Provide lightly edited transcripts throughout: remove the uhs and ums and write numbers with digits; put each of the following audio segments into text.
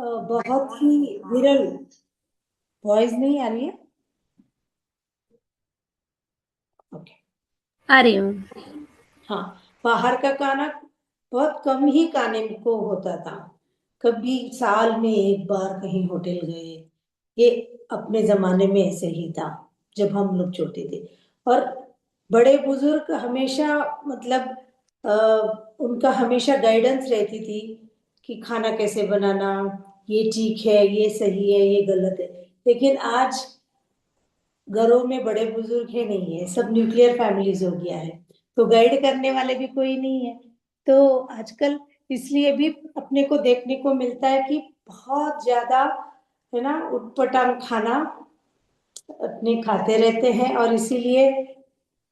बहुत ही विरल। वॉइस नहीं आ रही है। ओके। आ रही हूँ। हाँ, बाहर का खाना बहुत कम ही खाने को होता था। कभी साल में एक बार कहीं होटल गए। ये अपने जमाने में ऐसे ही था जब हम लोग छोटे थे। और बड़े बुजुर्ग हमेशा मतलब उनका हमेशा गाइडेंस रहती थी कि खाना कैसे बनाना, ये ठीक है, ये सही है, ये गलत है। लेकिन आज घरों में बड़े बुजुर्ग है नहीं है, सब न्यूक्लियर फैमिलीज हो गया है। तो गाइड करने वाले भी कोई नहीं है। तो आजकल इसलिए भी अपने को देखने को मिलता है कि बहुत ज्यादा है ना उटपटांग खाना अपने खाते रहते हैं। और इसीलिए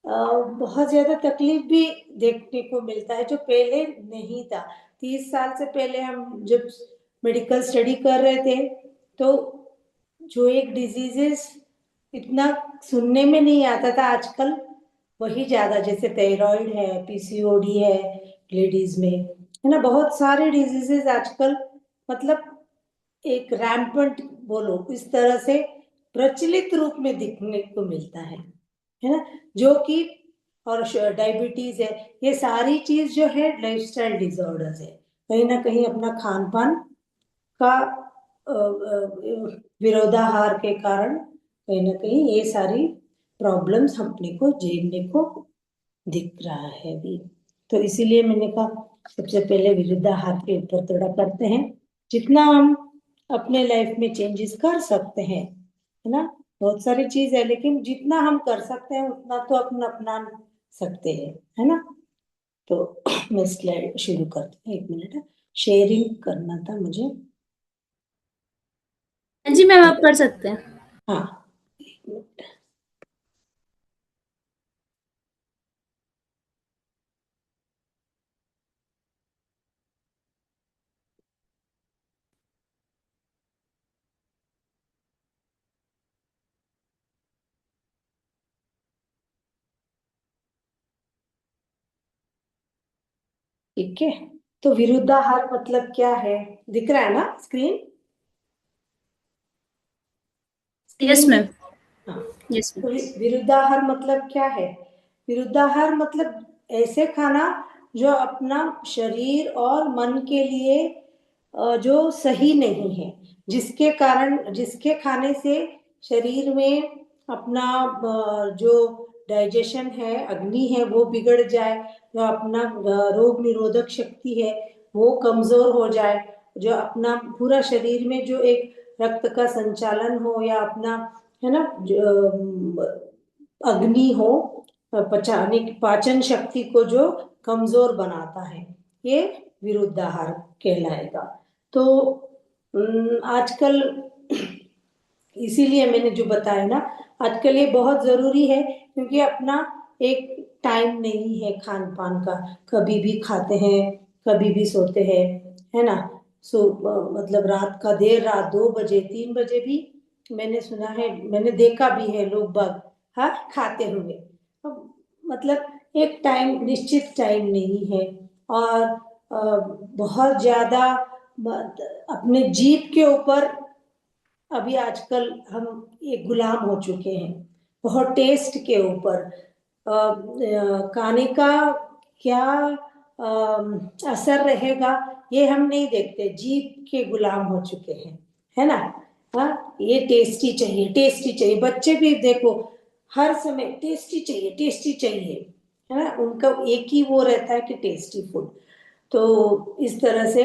बहुत ज्यादा तकलीफ भी देखने को मिलता है जो पहले नहीं था। 30 साल से पहले हम जब मेडिकल स्टडी कर रहे थे तो जो एक डिजीजेस इतना सुनने में नहीं आता था, आजकल वही ज्यादा, जैसे थायराइड है, पीसीओडी है लेडीज में, है ना। बहुत सारे डिजीजेस आजकल मतलब एक रैम्पेंट बोलो इस तरह से प्रचलित रूप में दिखने को मिलता है ना। जो कि और डायबिटीज है, ये सारी चीज जो है लाइफस्टाइल डिसऑर्डर्स है। कहीं ना कहीं अपना खान पान का विरोधाहार के कारण कहीं ना कहीं ये सारी प्रॉब्लम्स अपने को झेलने को दिख रहा है अभी। तो इसीलिए मैंने कहा सबसे पहले विरुद्धाहार के ऊपर थोड़ा करते हैं। जितना हम अपने लाइफ में चेंजेस कर सकते हैं, है ना। बहुत सारी चीज है लेकिन जितना हम कर सकते हैं उतना तो अपन अपना सकते हैं, है ना। तो मैं स्लाइड शुरू करती हूँ, 1 मिनट शेयरिंग करना था मुझे। हाँ जी मैम, आप कर सकते हैं। हाँ, 1 मिनट। ठीक है। तो विरुद्धाहार मतलब क्या है, दिख रहा है ना स्क्रीन। Yes screen ma'am. दिख। हाँ। Yes ma'am. तो विरुद्धाहार मतलब क्या है। विरुद्धाहार मतलब ऐसे खाना जो अपना शरीर और मन के लिए जो सही नहीं है, जिसके कारण जिसके खाने से शरीर में अपना जो डाइजेशन है, अग्नि है, वो बिगड़ जाए। जो अपना रोग निरोधक शक्ति है वो कमजोर हो जाए। जो अपना पूरा शरीर में जो एक रक्त का संचालन हो या अपना है ना अग्नि हो, पचाने की पाचन शक्ति को जो कमजोर बनाता है, ये विरुद्धाहार कहलाएगा। तो आजकल इसीलिए मैंने जो बताया ना, आजकल ये बहुत जरूरी है क्योंकि अपना एक टाइम नहीं है खान पान का। कभी भी खाते हैं, कभी भी सोते हैं, है ना। मतलब रात का देर रात 2 बजे 3 बजे भी मैंने सुना है, मैंने देखा भी है लोग बाग हाँ खाते हुए। तो मतलब एक टाइम निश्चित टाइम नहीं है। और बहुत ज्यादा अपने जीभ के ऊपर अभी आजकल हम एक गुलाम हो चुके हैं, बहुत टेस्ट के ऊपर। खाने का क्या असर रहेगा ये हम नहीं देखते, जीभ के गुलाम हो चुके हैं, है ना। हाँ, ये टेस्टी चाहिए, टेस्टी चाहिए। बच्चे भी देखो हर समय टेस्टी चाहिए, टेस्टी चाहिए, है ना। उनका एक ही वो रहता है कि टेस्टी फूड। तो इस तरह से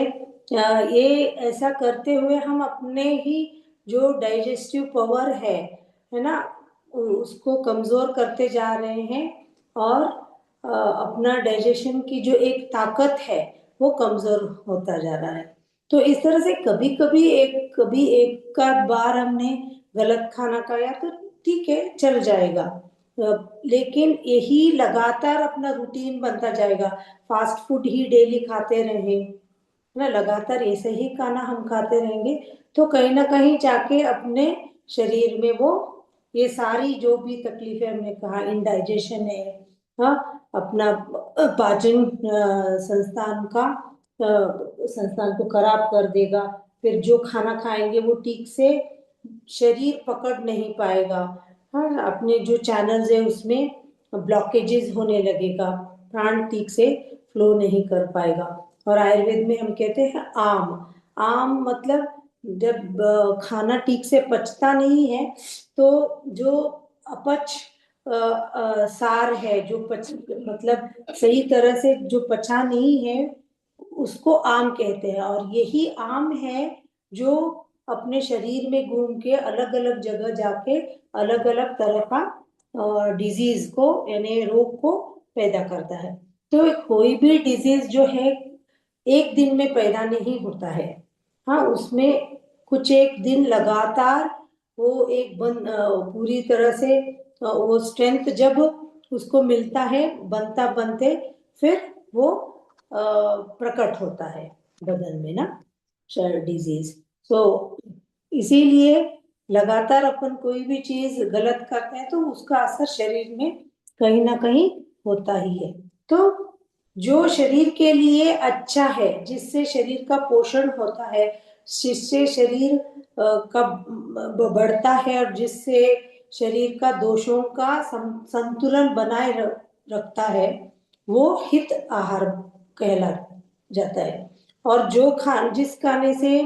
ये ऐसा करते हुए हम अपने ही जो डाइजेस्टिव पावर है ना, उसको कमजोर करते जा रहे हैं। और अपना डाइजेशन की जो एक ताकत है वो कमजोर होता जा रहा है। तो इस तरह से कभी एक का बार हमने गलत खाना खाया तो ठीक है, चल जाएगा। लेकिन यही लगातार अपना रूटीन बनता जाएगा, फास्ट फूड ही डेली खाते रहे ना, लगातार ऐसे ही खाना हम खाते रहेंगे तो कहीं ना कहीं जाके अपने शरीर में वो ये सारी जो भी तकलीफें हमने कहा, इंडाइजेशन है, हाँ, अपना पाचन संस्थान का संस्थान को खराब कर देगा। फिर जो खाना खाएंगे वो ठीक से शरीर पकड़ नहीं पाएगा। हाँ, अपने जो चैनल्स है उसमें ब्लॉकेजेस होने लगेगा, प्राण ठीक से फ्लो नहीं कर पाएगा। और आयुर्वेद में हम कहते हैं आम। आम मतलब जब खाना ठीक से पचता नहीं है तो जो अपच सार है, जो पच मतलब सही तरह से जो पचा नहीं है, उसको आम कहते हैं। और यही आम है जो अपने शरीर में घूम के अलग अलग जगह जाके अलग अलग तरह का डिजीज को यानी रोग को पैदा करता है। तो कोई भी डिजीज जो है एक दिन में पैदा नहीं होता है। हाँ, उसमें कुछ एक दिन लगातार वो पूरी तरह से वो स्ट्रेंथ जब उसको मिलता है बनता बनते, फिर वो प्रकट होता है बदन में ना डिजीज। तो इसीलिए लगातार अपन कोई भी चीज गलत करते हैं तो उसका असर शरीर में कहीं ना कहीं होता ही है। तो जो शरीर के लिए अच्छा है, जिससे शरीर का पोषण होता है, जिससे शरीर का बढ़ता है और जिससे शरीर का दोषों का संतुलन बनाए रखता है, वो हित आहार कहला जाता है। और जो जिस खाने से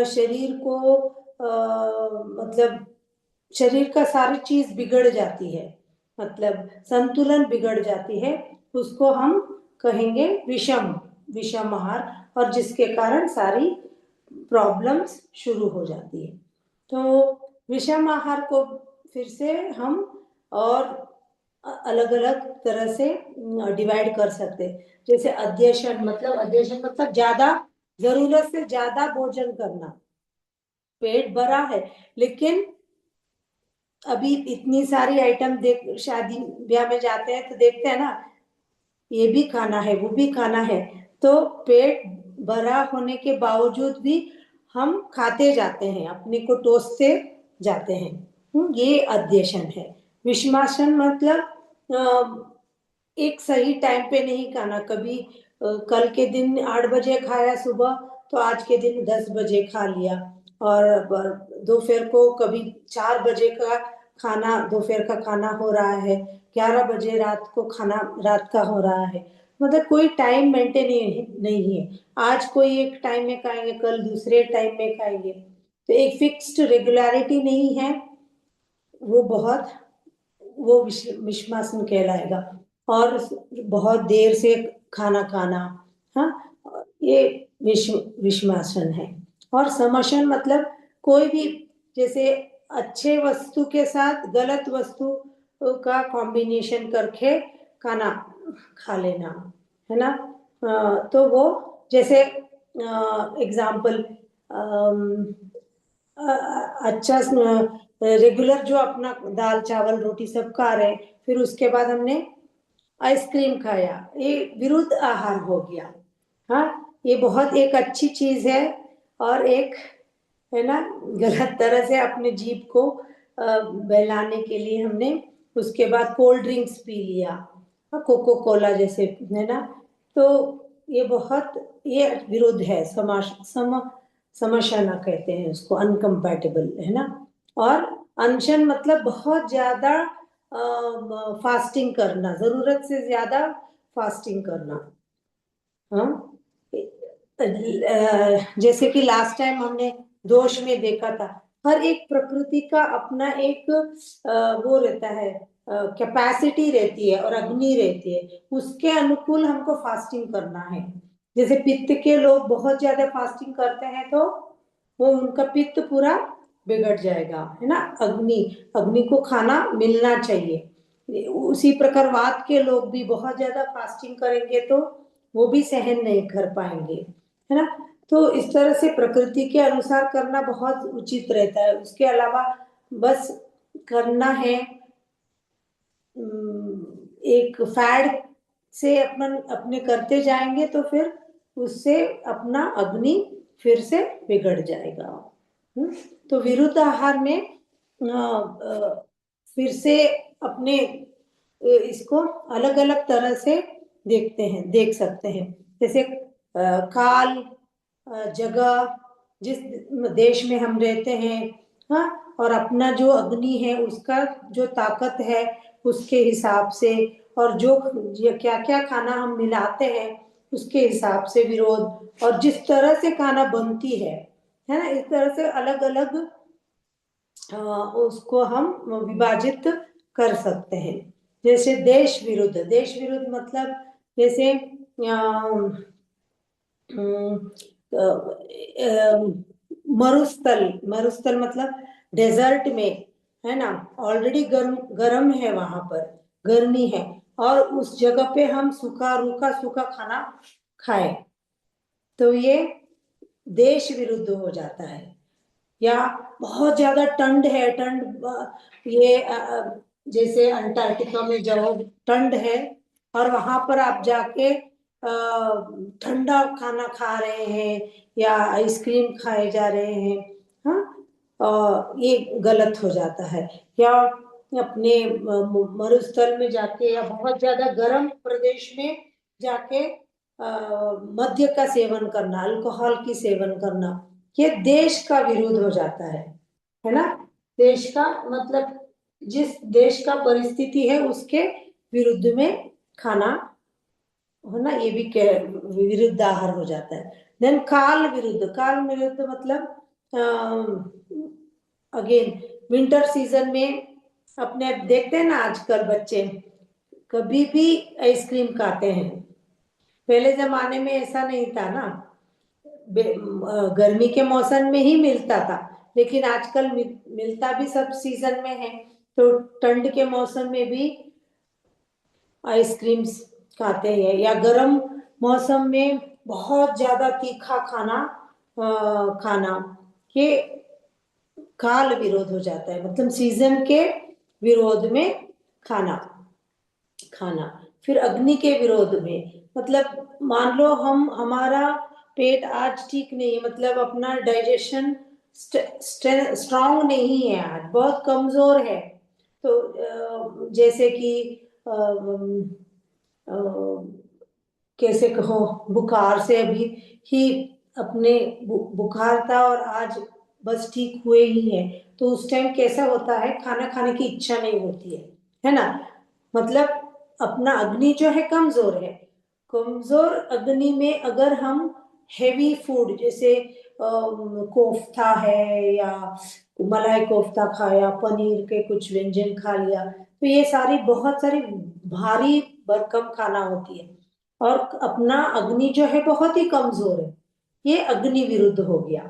शरीर को मतलब शरीर का सारी चीज बिगड़ जाती है, मतलब संतुलन बिगड़ जाती है, उसको हम कहेंगे विषम विषम आहार। और जिसके कारण सारी प्रॉब्लम्स शुरू हो जाती है। तो विषम आहार को फिर से हम और अलग अलग तरह से डिवाइड कर सकते हैं। जैसे अध्यशन मतलब ज्यादा, जरूरत से ज्यादा भोजन करना, पेट भरा है लेकिन अभी इतनी सारी आइटम देख, शादी ब्याह में जाते हैं तो देखते हैं ना, ये भी खाना है वो भी खाना है, तो पेट भरा होने के बावजूद भी हम खाते जाते हैं, अपने को टोसते जाते हैं। ये अध्यशन है। विषमासन मतलब एक सही टाइम पे नहीं खाना। कभी कल के दिन 8 बजे खाया सुबह, तो आज के दिन 10 बजे खा लिया। और दोपहर को कभी 4 बजे का खाना, दोपहर का खाना हो रहा है, 11 बजे रात को खाना रात का हो रहा है। मतलब कोई टाइम मेंटेन नहीं है। आज कोई एक टाइम में खाएंगे, कल दूसरे टाइम में खाएंगे, तो एक फिक्स्ड रेगुलरिटी नहीं है। वो बहुत वो विश्वासन कहलाएगा। और बहुत देर से खाना खाना, हाँ, ये विश्वासन है। और समशन मतलब कोई भी, जैसे अच्छे वस्तु के साथ गलत वस्तु का कॉम्बिनेशन करके खाना खा लेना, है ना। तो वो जैसे एग्जाम्पल, अच्छा रेगुलर जो अपना दाल चावल रोटी सब खा रहे हैं, फिर उसके बाद हमने आइसक्रीम खाया, ये विरुद्ध आहार हो गया। हाँ, ये बहुत एक अच्छी चीज है। और एक है ना, गलत तरह से अपने जीभ को बहलाने के लिए हमने उसके बाद कोल्ड ड्रिंक्स पी लिया, हाँ, कोको कोला जैसे, है ना। तो ये बहुत, ये विरुद्ध है, समशना कहते हैं उसको, अनकम्पैटिबल, है ना। और अनशन मतलब बहुत ज्यादा फास्टिंग करना, जरूरत से ज्यादा फास्टिंग करना। हाँ, जैसे कि लास्ट टाइम हमने दोष में देखा था, हर एक प्रकृति का अपना एक वो रहता है, कैपेसिटी रहती है और अग्नि रहती है, उसके अनुकूल हमको फास्टिंग करना है। जैसे पित्त के लोग बहुत ज्यादा फास्टिंग करते हैं तो वो उनका पित्त पूरा बिगड़ जाएगा, है ना। अग्नि अग्नि को खाना मिलना चाहिए। उसी प्रकार वात के लोग भी बहुत ज्यादा फास्टिंग करेंगे तो वो भी सहन नहीं कर पाएंगे, है ना। तो इस तरह से प्रकृति के अनुसार करना बहुत उचित रहता है। उसके अलावा बस करना है एक फैड से अपन अपने करते जाएंगे तो फिर उससे अपना अग्नि फिर से बिगड़ जाएगा। तो विरुद्ध आहार में फिर से अपने इसको अलग अलग तरह से देख सकते हैं। जैसे काल, जगह, जिस देश में हम रहते हैं, हाँ, और अपना जो अग्नि है उसका जो ताकत है उसके हिसाब से, और जो क्या क्या खाना हम मिलाते हैं उसके हिसाब से विरोध, और जिस तरह से खाना बनती है ना, इस तरह से अलग अलग उसको हम विभाजित कर सकते हैं। जैसे देश विरुद्ध, देश विरुद्ध मतलब जैसे मरुस्थल, मरुस्थल मतलब डेजर्ट में, है ना, ऑलरेडी गर्म गर्म है, वहां पर गर्मी है, और उस जगह पे हम सूखा रूखा सूखा खाना खाए, तो ये देश विरुद्ध हो जाता है। या बहुत ज्यादा ठंड है, ठंड, ये जैसे अंटार्कटिका में जाओ, ठंड है, और वहां पर आप जाके ठंडा खाना खा रहे हैं या आइसक्रीम खाए जा रहे हैं, हाँ, ये गलत हो जाता है। या अपने मरुस्थल में जाके या बहुत ज्यादा गर्म प्रदेश में जाके मद्य का सेवन करना, अल्कोहल की सेवन करना, ये देश का विरोध हो जाता है ना। देश का मतलब जिस देश का परिस्थिति है उसके विरुद्ध में खाना होना, ये भी विरुद्ध आहार हो जाता है। देन काल विरुद्ध, काल विरुद्ध मतलब अगेन विंटर सीजन में अपने देखते हैं ना, आजकल बच्चे कभी भी आइसक्रीम खाते हैं। पहले जमाने में ऐसा नहीं था ना, गर्मी के मौसम में ही मिलता था, लेकिन आजकल मिलता भी सब सीजन में है, तो ठंड के मौसम में भी आइसक्रीम्स खाते हैं। या गर्म मौसम में बहुत ज्यादा तीखा खाना खाना, ये काल विरोध हो जाता है, मतलब सीजन के विरोध में खाना खाना। फिर अग्नि के विरोध में मतलब मान लो हम हमारा पेट आज ठीक नहीं है, मतलब अपना डाइजेशन स्ट्रांग नहीं है, आज बहुत कमजोर है, तो जैसे कि कैसे कहो, बुखार से अभी ही अपने बुखार था और आज बस ठीक हुए ही है, तो उस टाइम कैसा होता है, खाना खाने की इच्छा नहीं होती है ना, मतलब अपना अग्नि जो है कमजोर है। कमजोर अग्नि में अगर हम हेवी फूड जैसे कोफ्ता है या मलाई कोफ्ता खाया, पनीर के कुछ व्यंजन खा लिया, तो ये सारी बहुत सारी भारी भरकम खाना होती है, और अपना अग्नि जो है बहुत ही कमजोर है, ये अग्नि विरुद्ध हो गया,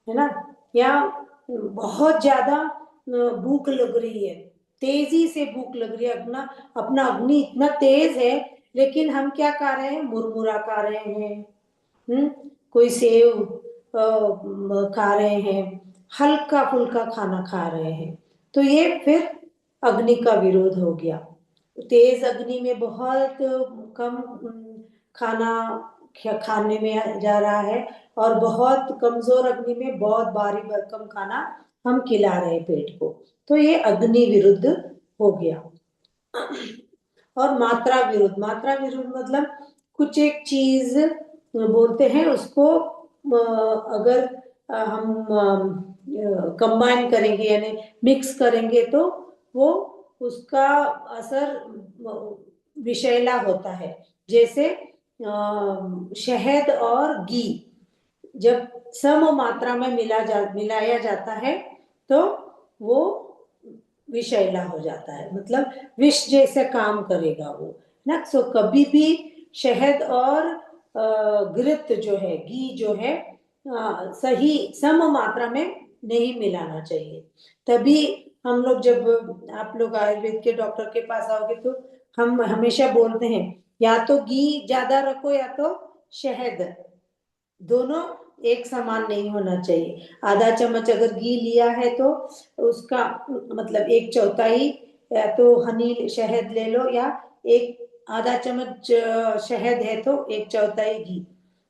है ना। या बहुत ज्यादा भूख लग रही है, तेजी से भूख लग रही है, अपना अपना अग्नि इतना तेज है, लेकिन हम क्या खा रहे हैं, मुरमुरा खा रहे हैं, हम्म, कोई सेव खा रहे हैं, हल्का फुल्का खाना खा रहे हैं, तो ये फिर अग्नि का विरोध हो गया। तेज अग्नि में बहुत कम खाना खाने में जा रहा है, और बहुत कमजोर अग्नि में बहुत भारी भरकम खाना हम खिला रहे हैं पेट को, तो ये अग्नि विरुद्ध हो गया। और मात्रा विरुद्ध, मात्रा विरुद्ध मतलब कुछ एक चीज बोलते हैं उसको, अगर हम कंबाइन करेंगे यानी मिक्स करेंगे, तो वो उसका असर विषैला होता है। जैसे शहद और घी जब सम मात्रा में मिलाया जाता है, तो वो विषैला हो जाता है, मतलब विष जैसे काम करेगा वो ना। सो कभी भी शहद और घृत जो है, घी जो है, सही सम मात्रा में नहीं मिलाना चाहिए। तभी हम लोग जब आप लोग आयुर्वेद के डॉक्टर के पास आओगे, तो हम हमेशा बोलते हैं या तो घी ज्यादा रखो या तो शहद, दोनों एक समान नहीं होना चाहिए। आधा चम्मच अगर घी लिया है तो उसका मतलब एक चौथाई या तो हनी शहद ले लो, या एक आधा चम्मच शहद है तो एक चौथाई घी,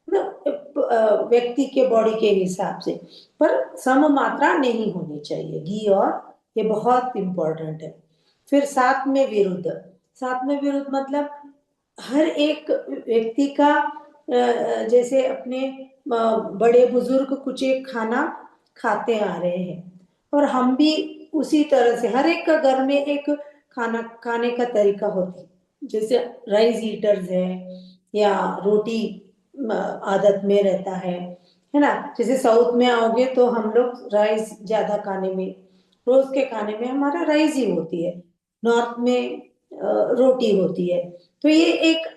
मतलब व्यक्ति के बॉडी के हिसाब से, पर सम मात्रा नहीं होनी चाहिए घी और, ये बहुत इंपॉर्टेंट है। फिर साथ में विरुद्ध, साथ में विरुद्ध मतलब हर एक व्यक्ति का जैसे अपने बड़े बुजुर्ग कुछ एक खाना खाते आ रहे हैं, और हम भी उसी तरह से, हर एक का घर में एक खाना खाने का तरीका होता है। जैसे राइस ईटर्स है, या रोटी आदत में रहता है ना। जैसे साउथ में आओगे तो हम लोग राइस ज्यादा खाने में, रोज के खाने में हमारा राइस ही होती है। नॉर्थ में रोटी होती है। तो ये एक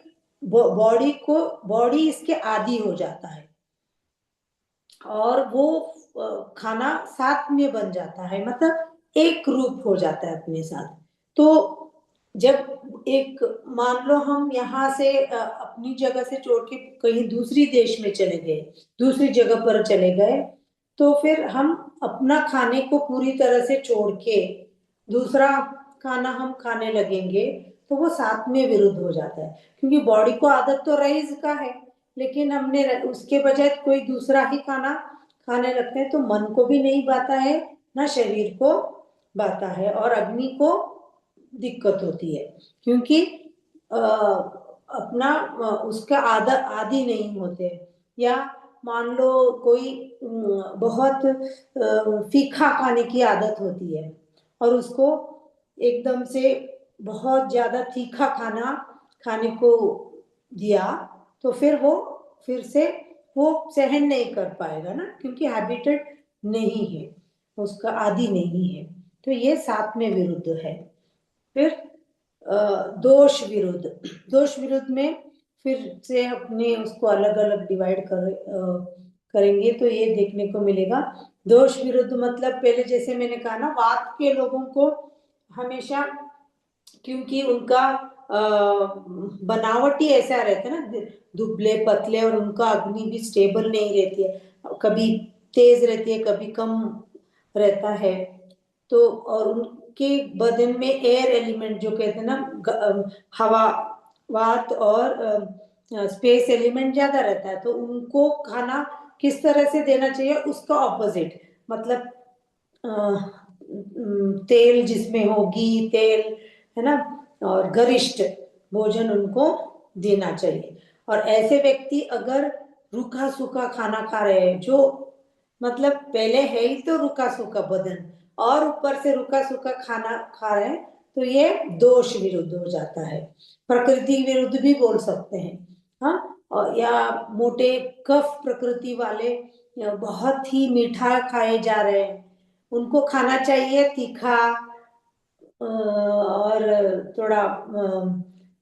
बॉडी इसके आदी हो जाता है, और वो खाना साथ में बन जाता है, मतलब एक रूप हो जाता है अपने साथ। तो जब एक, मान लो हम यहाँ से अपनी जगह से छोड़ के कहीं दूसरी देश में चले गए, दूसरी जगह पर चले गए, तो फिर हम अपना खाने को पूरी तरह से छोड़ के दूसरा खाना हम खाने लगेंगे, तो वो साथ में विरुद्ध हो जाता है। क्योंकि बॉडी को आदत तो राइस का है, लेकिन हमने उसके बजाय कोई दूसरा ही खाना खाने लगते हैं, तो मन को भी नहीं भाता है, ना शरीर को भाता है, और अग्नि को दिक्कत होती है। क्योंकि अपना उसका आदि नहीं होते। या मान लो कोई बहुत फीका खाने की आदत होती है, और उसको एकदम से बहुत ज्यादा तीखा खाना खाने को दिया, तो फिर वो फिर से वो सहन नहीं कर पाएगा ना, क्योंकि हैबिटेड नहीं है, उसका आदि नहीं है। तो ये साथ में विरुद्ध है। फिर दोष विरुद्ध, दोष विरुद्ध में फिर से अपने उसको अलग अलग डिवाइड करेंगे, तो ये देखने को मिलेगा। दोष विरुद्ध मतलब पहले जैसे मैंने कहा ना, वात के लोगों को हमेशा, क्योंकि उनका बनावटी ऐसा रहता है ना, दुबले पतले, और उनका अग्नि भी स्टेबल नहीं रहती है, कभी तेज रहती है, कभी कम रहता है। तो और उनके बदन में एयर एलिमेंट जो कहते हैं ना, हवा, वात और स्पेस एलिमेंट ज्यादा रहता है, तो उनको खाना किस तरह से देना चाहिए, उसका ऑपोजिट, मतलब तेल जिसमें हो, घी तेल, है ना, और गरिष्ठ भोजन उनको देना चाहिए। और ऐसे व्यक्ति अगर रूखा सूखा खाना खा रहे हैं, जो मतलब पहले है ही तो रूखा सूखा बदन, और ऊपर से रूखा सूखा खाना खा रहे हैं, तो ये दोष विरुद्ध हो जाता है। प्रकृति विरुद्ध भी बोल सकते हैं। हाँ, और या मोटे कफ प्रकृति वाले, या बहुत ही मीठा खाए जा रहे हैं, उनको खाना चाहिए तीखा, और थोड़ा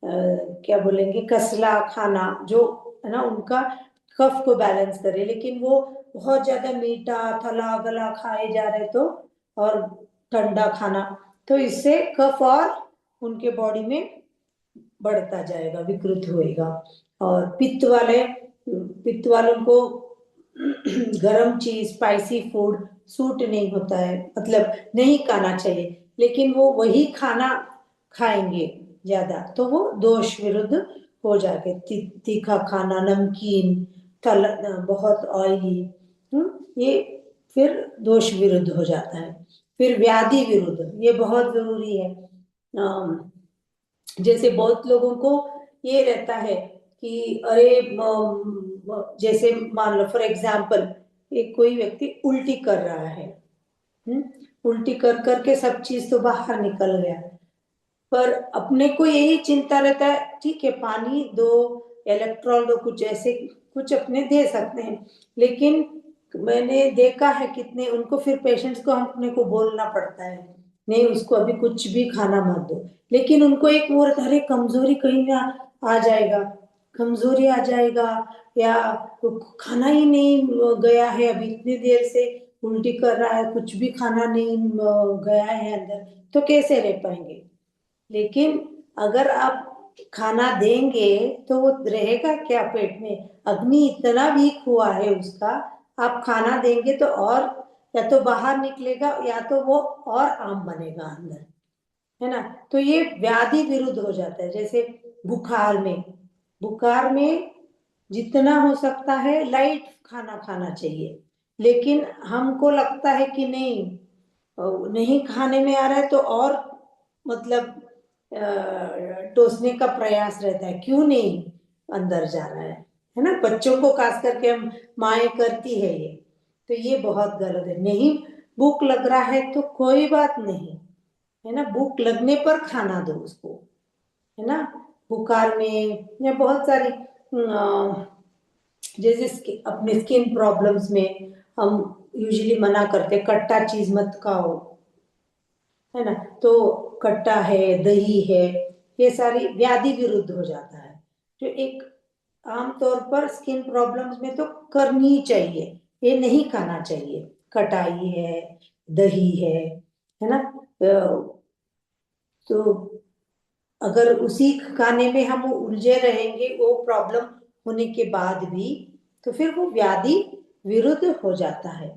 क्या बोलेंगे, कसला खाना, जो है ना उनका कफ को बैलेंस करे। लेकिन वो बहुत ज्यादा मीठा थला गला खाए जा रहे, तो और ठंडा खाना, तो इससे कफ और उनके बॉडी में बढ़ता जाएगा, विकृत होएगा। और पित्त वालों को गरम चीज, स्पाइसी फूड सूट नहीं होता है, मतलब नहीं खाना चाहिए, लेकिन वो वही खाना खाएंगे ज्यादा, तो वो दोष विरुद्ध हो जाएंगे। तीखा खाना, नमकीन, तल, बहुत ऑयली, ये फिर दोष विरुद्ध हो जाता है। फिर व्याधि विरुद्ध, ये बहुत जरूरी है। जैसे बहुत लोगों को ये रहता है कि अरे जैसे मान लो फॉर एग्जाम्पल, एक कोई व्यक्ति उल्टी कर रहा है, उल्टी कर करके सब चीज तो बाहर निकल गया, पर अपने को यही चिंता रहता है, ठीक है पानी दो, इलेक्ट्रॉल दो, कुछ ऐसे कुछ अपने दे सकते हैं। लेकिन मैंने देखा है कितने उनको, फिर पेशेंट्स को हम अपने को बोलना पड़ता है, नहीं उसको अभी कुछ भी खाना मत दो। लेकिन उनको एक वो रहता है, अरे कमजोरी कहीं ना आ जाएगा, कमजोरी आ जाएगा, या तो खाना ही नहीं गया है, अभी इतनी देर से उल्टी कर रहा है, कुछ भी खाना नहीं गया है अंदर, तो कैसे रह पाएंगे। लेकिन अगर आप खाना देंगे, तो वो रहेगा क्या पेट में, अग्नि इतना वीक हुआ है उसका, आप खाना देंगे तो और या तो बाहर निकलेगा, या तो वो और आम बनेगा अंदर, है ना। तो ये व्याधि विरुद्ध हो जाता है। जैसे बुखार में, बुखार में जितना हो सकता है लाइट खाना खाना चाहिए, लेकिन हमको लगता है कि नहीं, नहीं खाने में आ रहा है, तो और मतलब टोसने का प्रयास रहता है, क्यों नहीं अंदर जा रहा है है ना, बच्चों को खास करके हम माएँ करती है ये, तो ये बहुत गलत है। नहीं भूख लग रहा है तो कोई बात नहीं, है ना, भूख लगने पर खाना दो उसको, है ना। बुखार में या बहुत सारी जैसे अपने स्किन प्रॉब्लम्स में हम यूजुअली मना करते, कट्टा चीज मत खाओ, है ना। तो खट्टा है, दही है, ये सारी व्याधि विरुद्ध हो जाता है, जो एक आमतौर पर स्किन प्रॉब्लम्स में तो करनी ही चाहिए, ये नहीं खाना चाहिए। खटाई है, दही है ना। तो अगर उसी खाने में हम उलझे रहेंगे वो प्रॉब्लम होने के बाद भी, तो फिर वो व्याधि विरुद्ध हो जाता है।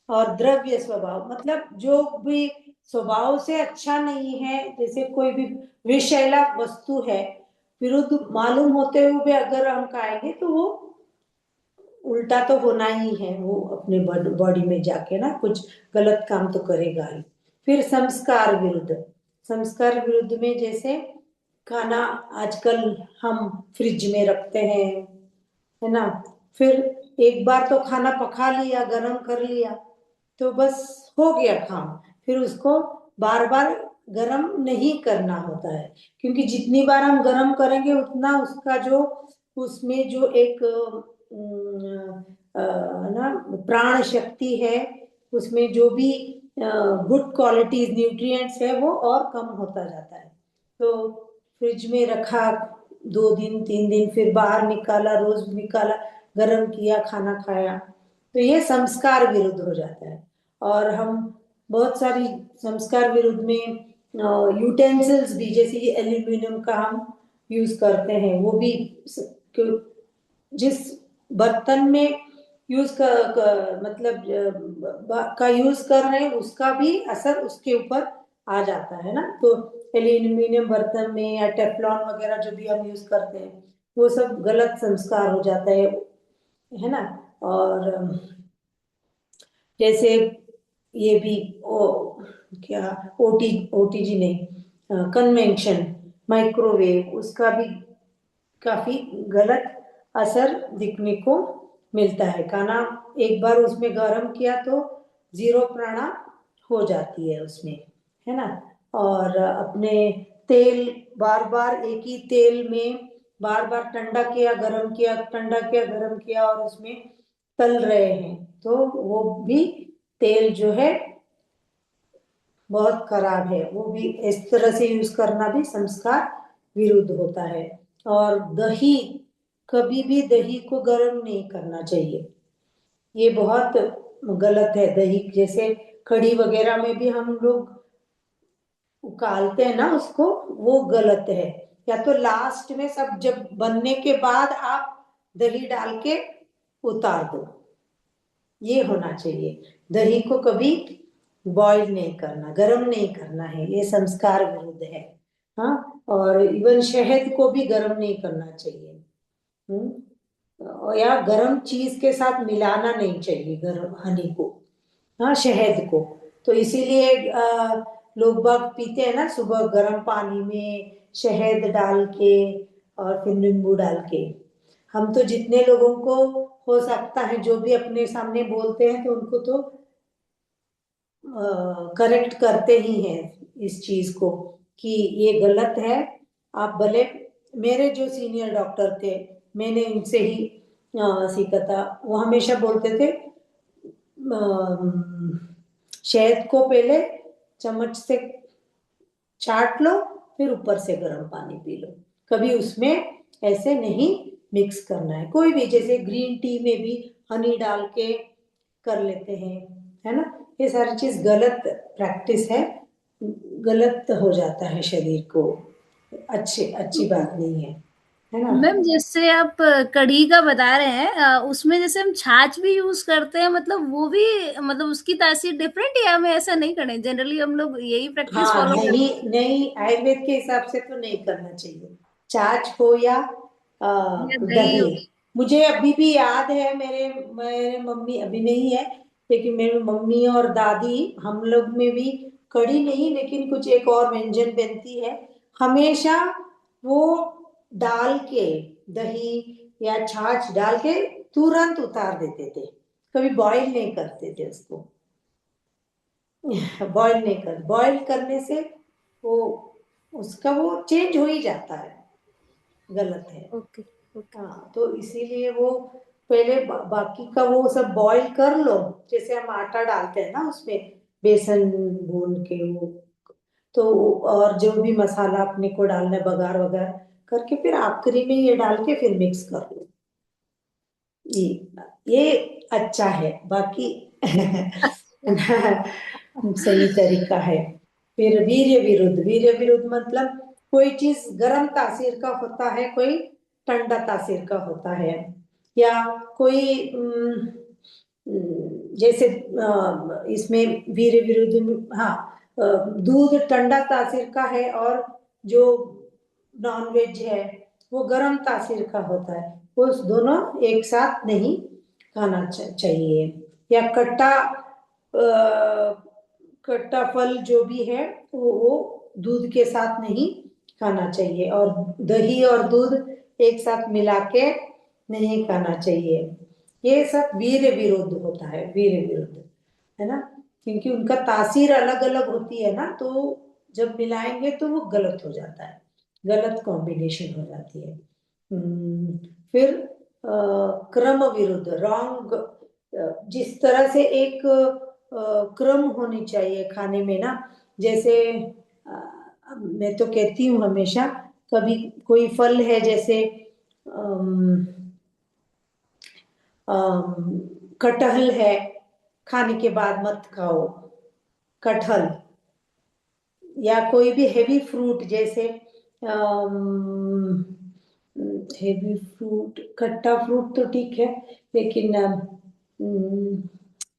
और द्रव्य स्वभाव मतलब जो भी स्वभाव से अच्छा नहीं है, जैसे कोई भी विषैला वस्तु है, विरुद्ध मालूम होते हुए भी अगर हम खाएंगे तो वो उल्टा तो होना ही है, वो अपने बॉडी में जाके ना कुछ गलत काम तो करेगा ही। फिर संस्कार विरुद्ध, संस्कार विरुद्ध में जैसे खाना आजकल हम फ्रिज में रखते हैं, है ना, फिर एक बार तो खाना पका लिया, गरम कर लिया, तो बस हो गया काम, फिर उसको बार बार गरम नहीं करना होता है, क्योंकि जितनी बार हम गरम करेंगे उतना उसका जो उसमें जो एक ना प्राण शक्ति है, उसमें जो भी गुड क्वालिटीज न्यूट्रिएंट्स है वो और कम होता जाता है। तो फ्रिज में रखा 2 दिन 3 दिन, फिर बाहर निकाला, रोज निकाला, गरम किया, खाना खाया, तो ये संस्कार विरुद्ध हो जाता है। और हम बहुत सारी संस्कार विरुद्ध में यूटेंसिल्स भी, जैसे ये एल्यूमिनियम का हम यूज करते हैं, वो भी जिस बर्तन में यूज मतलब का यूज कर रहे हैं उसका भी असर उसके ऊपर आ जाता है ना। तो एल्यूमिनियम बर्तन में या टेफ्लॉन वगैरह जो भी हम यूज करते हैं, वो सब गलत संस्कार हो जाता है ना। और जैसे ये भी क्या, ओटीजी नहीं, कन्वेंशन माइक्रोवेव, उसका भी काफी गलत असर दिखने को मिलता है। खाना एक बार उसमें गर्म किया तो जीरो प्राणा हो जाती है उसमें, है ना। और अपने तेल बार बार एक ही तेल में बार बार ठंडा किया, गरम किया, ठंडा किया, गरम किया, और उसमें तल रहे हैं, तो वो भी तेल जो है बहुत खराब है, वो भी इस तरह से यूज करना भी संस्कार विरुद्ध होता है। और दही, कभी भी दही को गर्म नहीं करना चाहिए, ये बहुत गलत है। दही जैसे कढ़ी वगैरह में भी हम लोग उकालते हैं ना उसको, वो गलत है। या तो लास्ट में सब जब बनने के बाद आप दही डाल के उतार दो, ये होना चाहिए। दही को कभी बॉईल नहीं करना, गरम नहीं करना है, ये संस्कार विरुद्ध है। हाँ, और इवन शहद को भी गरम नहीं करना चाहिए। या गरम चीज के साथ मिलाना नहीं चाहिए, गरम हनी को, हाँ, शहद को। तो इसीलिए लोग बाग पीते हैं ना सुबह गर्म पानी में शहद डाल के और फिर नींबू डाल के। हम तो जितने लोगों को हो सकता है जो भी अपने सामने बोलते हैं तो उनको तो करेक्ट करते ही हैं इस चीज को कि ये गलत है। आप भले, मेरे जो सीनियर डॉक्टर थे, मैंने इनसे ही सीखा था, वो हमेशा बोलते थे शहद को पहले चम्मच से चाट लो, फिर ऊपर से गर्म पानी पी लो, कभी उसमें ऐसे नहीं मिक्स करना है। कोई भी जैसे ग्रीन टी में भी हनी डाल के कर लेते हैं, है ना, ये सारी चीज गलत प्रैक्टिस है, गलत हो जाता है शरीर को, अच्छी अच्छी बात नहीं है ना। मैम जैसे आप कढ़ी का बता रहे हैं, उसमें जैसे हम छाछ भी यूज करते हैं, मतलब वो भी, मतलब उसकी तासीर डिफरेंट है, हमें ऐसा नहीं करें, जनरली हम लोग यही प्रैक्टिस हाँ, फॉलो नहीं करते नहीं, आयुर्वेद के हिसाब से तो नहीं करना चाहिए, छाछ हो या हैं या दही दही। हो। मुझे अभी भी याद है, मेरे मेरे मम्मी अभी नहीं है, लेकिन मेरी मम्मी और दादी, हम लोग में भी कढ़ी नहीं लेकिन कुछ एक और व्यंजन बनती है हमेशा, वो डाल के, दही या छाछ डाल के तुरंत उतार देते थे, कभी बॉईल नहीं करते थे उसको। बॉईल करने से वो उसका वो चेंज हो ही जाता है, गलत है। ओके। ओके। हाँ, तो इसीलिए वो पहले बाकी का वो सब बॉईल कर लो, जैसे हम आटा डालते हैं ना उसमें, बेसन भून के वो, तो और जो भी मसाला अपने को डालना है, बघार वगैरह करके, फिर आखिरी में ये डाल के फिर मिक्स कर लो। ये अच्छा है, बाकी सही तरीका है। फिर वीर्य विरुद्ध, वीर्य विरुद्ध मतलब कोई चीज गर्म तासीर का होता है, कोई ठंडा तासीर का होता है, या कोई जैसे इसमें वीर्य विरुद्ध हाँ, दूध ठंडा तासीर का है और जो नॉन वेज है वो गर्म तासीर का होता है, वो दोनों एक साथ नहीं खाना चाहिए। या खट्टा फल जो भी है वो दूध के साथ नहीं खाना चाहिए, और दही और दूध एक साथ मिला के नहीं खाना चाहिए। ये सब वीर्य विरुद्ध होता है, वीर्य विरुद्ध, है ना, क्योंकि उनका तासीर अलग अलग होती है ना, तो जब मिलाएंगे तो वो गलत हो जाता है, गलत कॉम्बिनेशन हो जाती है। फिर क्रम विरुद्ध, रॉन्ग, जिस तरह से एक क्रम होनी चाहिए खाने में ना, जैसे मैं तो कहती हूँ हमेशा, कभी कोई फल है जैसे अम, कटहल है, खाने के बाद मत खाओ कटहल, या कोई भी हेवी फ्रूट जैसे हेवी फ्रूट, खट्टा फ्रूट तो ठीक है, लेकिन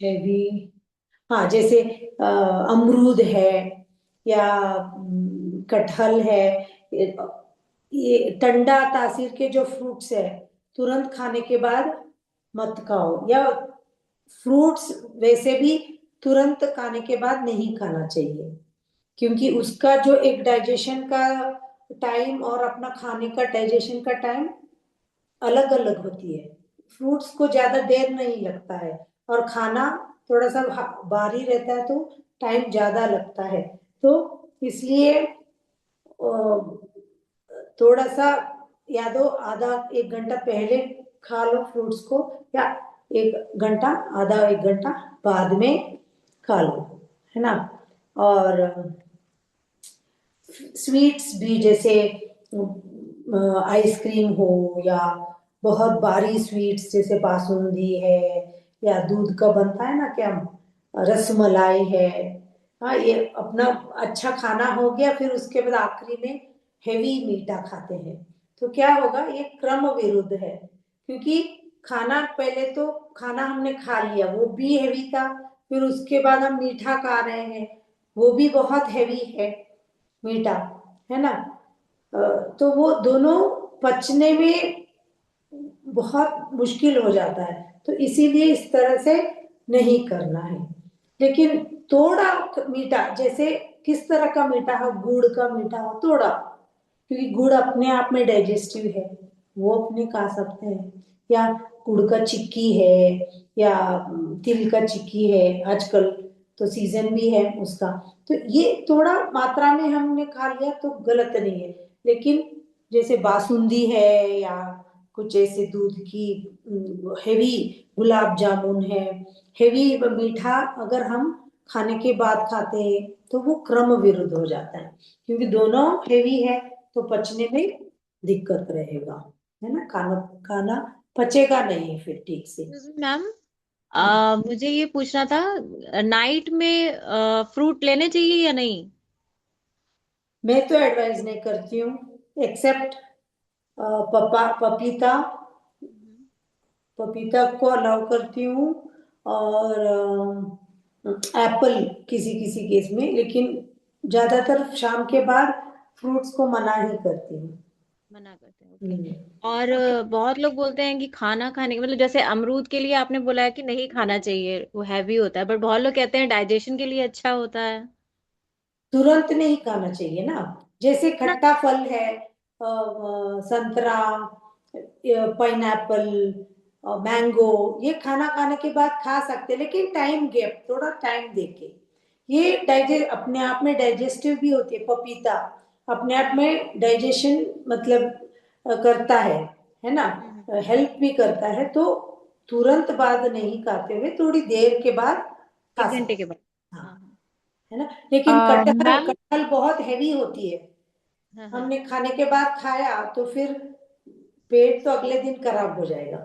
हेवी, हाँ जैसे अमरूद है, या कटहल है, ये ठंडा तासीर के जो फ्रूट्स है तुरंत खाने के बाद मत खाओ, या फ्रूट्स वैसे भी तुरंत खाने के बाद नहीं खाना चाहिए, क्योंकि उसका जो एक डाइजेशन का टाइम और अपना खाने का डाइजेशन का टाइम अलग अलग होती है। फ्रूट्स को ज्यादा देर नहीं लगता है, और खाना थोड़ा सा भारी रहता है तो टाइम ज्यादा लगता है, तो इसलिए थोड़ा सा, या तो आधा एक घंटा पहले खा लो फ्रूट्स को, या एक घंटा, आधा एक घंटा बाद में खा लो, है ना। और स्वीट्स भी जैसे आइसक्रीम हो, या बहुत भारी स्वीट्स जैसे बासुंदी है, या दूध का बनता है ना क्या, रसमलाई है, हाँ ये अपना अच्छा खाना हो गया, फिर उसके बाद आखिरी में हेवी मीठा खाते हैं, तो क्या होगा, ये क्रम विरुद्ध है, क्योंकि खाना पहले तो खाना हमने खा लिया वो भी हेवी था, फिर उसके बाद हम मीठा खा रहे हैं वो भी बहुत हेवी है, मीठा, है ना। तो वो दोनों पचने में बहुत मुश्किल हो जाता है, तो इसीलिए इस तरह से नहीं करना है। लेकिन थोड़ा मीठा, जैसे किस तरह का मीठा हो, गुड़ का मीठा हो थोड़ा, क्योंकि गुड़ अपने आप में डाइजेस्टिव है, वो अपने खा सकते हैं, या गुड़ का चिक्की है, या तिल का चिक्की है, आजकल तो सीजन भी है उसका, तो ये थोड़ा मात्रा में हमने खा लिया तो गलत नहीं है। लेकिन जैसे बासुंदी है, या कुछ ऐसे दूध की हेवी गुलाब जामुन है, हेवी मीठा अगर हम खाने के बाद खाते हैं तो वो क्रम विरुद्ध हो जाता है, क्योंकि दोनों हेवी है, तो पचने में दिक्कत रहेगा, है ना, खाना खाना पचेगा नहीं फिर ठीक से। मैम, हम्म। मुझे ये पूछना था, नाइट में फ्रूट लेने चाहिए या नहीं? मैं तो एडवाइज नहीं करती हूँ, एक्सेप्ट पपीता, हम्म। पपीता को अलाउ करती हूँ, और एप्पल किसी किसी केस में, लेकिन ज्यादातर शाम के बाद फ्रूट्स को मना ही करती हूँ। मना करते हैं, ओके। हम्म। और बहुत लोग बोलते हैं कि खाना खाने के मतलब जैसे अमरूद के लिए आपने बोला है कि नहीं खाना चाहिए, वो हैवी होता है, बट बहुत लोग कहते हैं डाइजेशन के लिए अच्छा होता है। तुरंत नहीं खाना चाहिए ना, जैसे ना। खट्टा फल है, संतरा, पाइनएप्पल, मैंगो, ये खाना खाने के बाद खा सकते हैं, लेकिन टाइम गैप, थोड़ा टाइम देके। ये डाइजेस्ट अपने आप में डाइजेस्टिव भी होती है। पपीता अपने आप में डाइजेशन मतलब करता है ना, हेल्प भी करता है। तो तुरंत बाद नहीं खाते हुए, थोड़ी देर के बाद खा 1 घंटे सकते। के बाद। हाँ, हाँ है ना। लेकिन कटहल मैम। कटहल बहुत हैवी होती है। हाँ हाँ। हमने खाने के बाद खाया तो फिर पेट तो अगले दिन खराब हो जाएगा।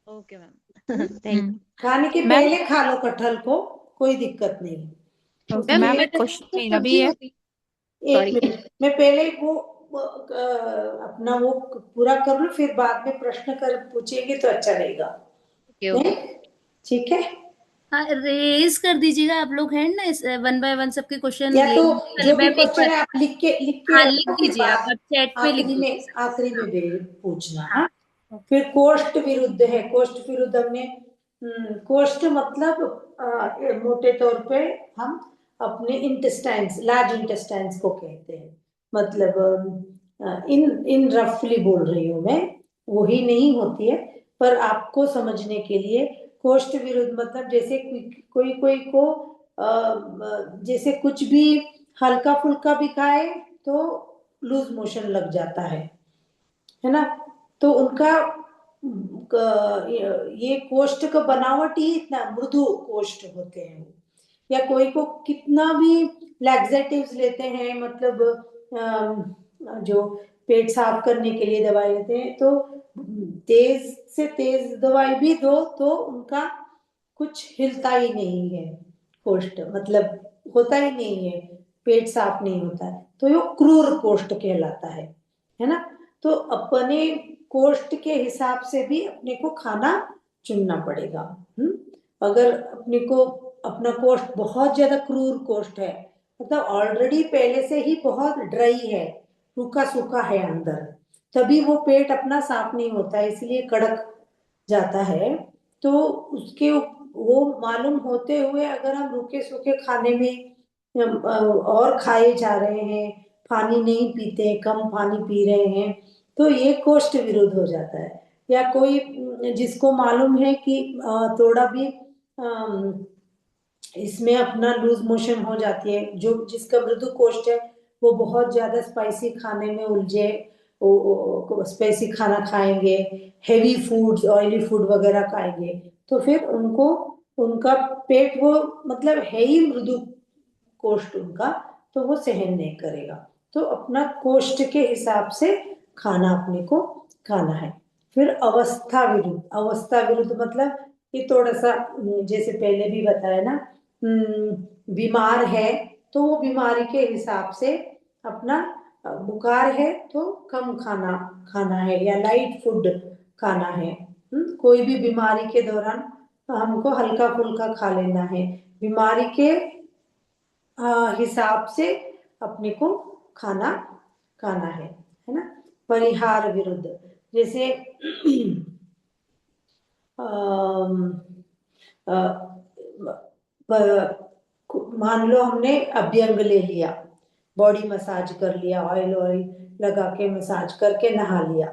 Okay ma'am. Hmm? Thank you. खाने के मैम पहले खा लो कटहल को, कोई दिक्कत नहीं। ओके मैम मैम, उसमें एक जैसे क्वेश्चन उसको मेरा भी सब्जी है। होती। एक सॉरी। मिनट, मैं पहले अपना वो पूरा कर लूं, फिर बाद में प्रश्न कर पूछेंगे तो अच्छा रहेगा। ओके नहीं, ओके। ठीक है। हाँ, रेज कर दीजिएगा आप लोग हैंड ना, इस 1 बाय 1 सबके क्वेश्चन या ले तो लीजिए। पहले जो भी मैं एक क्वेश्चन बार, है आप लिख के हाँ लिख रखो, फिर दीजिए, बाद आप चैट पे लिख दीजिए सब। आखिरी में पूछना। हाँ हाँ, फिर कोष्ठ विरुद्ध है। कोष्ठ विरुद्ध हमने कोष्ठ मतलब मोटे तौर पे हम अपने इंटेस्टाइन्स, लार्ज इंटेस्टाइन्स को कहते हैं। मतलब इन इन रफली बोल रही हूँ मैं, वही नहीं होती है, पर आपको समझने के लिए कोष्ठ विरुद्ध मतलब जैसे कोई कोई को जैसे कुछ भी हल्का फुल्का भी खाए तो लूज मोशन लग जाता है ना। तो उनका ये कोष्ठ का बनावट ही इतना मृदु कोष्ठ होते हैं। या कोई को कितना भी लैक्सेटिव्स लेते हैं, मतलब जो पेट साफ करने के लिए दवाई लेते हैं, तो तेज से तेज दवाई भी दो तो उनका कुछ हिलता ही नहीं है कोष्ठ, मतलब होता ही नहीं है, पेट साफ नहीं होता है, तो ये क्रूर कोष्ठ कहलाता है ना। तो अपने कोष्ठ के हिसाब से भी अपने को खाना चुनना पड़ेगा। अगर अपने को अपना कोष्ठ बहुत ज्यादा क्रूर कोष्ठ है, मतलब ऑलरेडी पहले से ही बहुत ड्राई है, सूखा सूखा है अंदर, तभी वो पेट अपना साफ नहीं होता है, इसलिए कड़क जाता है। तो उसके वो मालूम होते हुए अगर हम रूखे सूखे खाने में और खाए जा रहे हैं, पानी नहीं पीते, कम पानी पी रहे हैं, तो ये कोष्ठ विरोध हो जाता है। या कोई जिसको मालूम है कि थोड़ा भी इसमें अपना लूज मोशन हो जाती है, जो जिसका मृदु कोष्ठ है वो बहुत ज्यादा स्पाइसी खाने में उलझे, वो स्पाइसी खाना खाएंगे, हेवी फूड्स, ऑयली फूड वगैरह खाएंगे, तो फिर उनको उनका पेट वो मतलब है ही मृदु कोष्ठ उनका, तो वो सहन नहीं करेगा। तो अपना कोष्ठ के हिसाब से खाना अपने को खाना है। फिर अवस्था विरुद्ध। अवस्था विरुद्ध मतलब ये थोड़ा सा जैसे पहले भी बताया ना, बीमार है तो वो बीमारी के हिसाब से अपना बुखार है तो कम खाना खाना है या लाइट फूड खाना है। कोई भी बीमारी के दौरान हमको हल्का फुल्का खा लेना है, बीमारी के हिसाब से अपने को खाना खाना है ना। परिहार विरुद्ध जैसे अम, अ, मान लो हमने अभ्यंग ले लिया, बॉडी मसाज कर लिया, ऑयल ऑयल लगा के मसाज करके नहा लिया,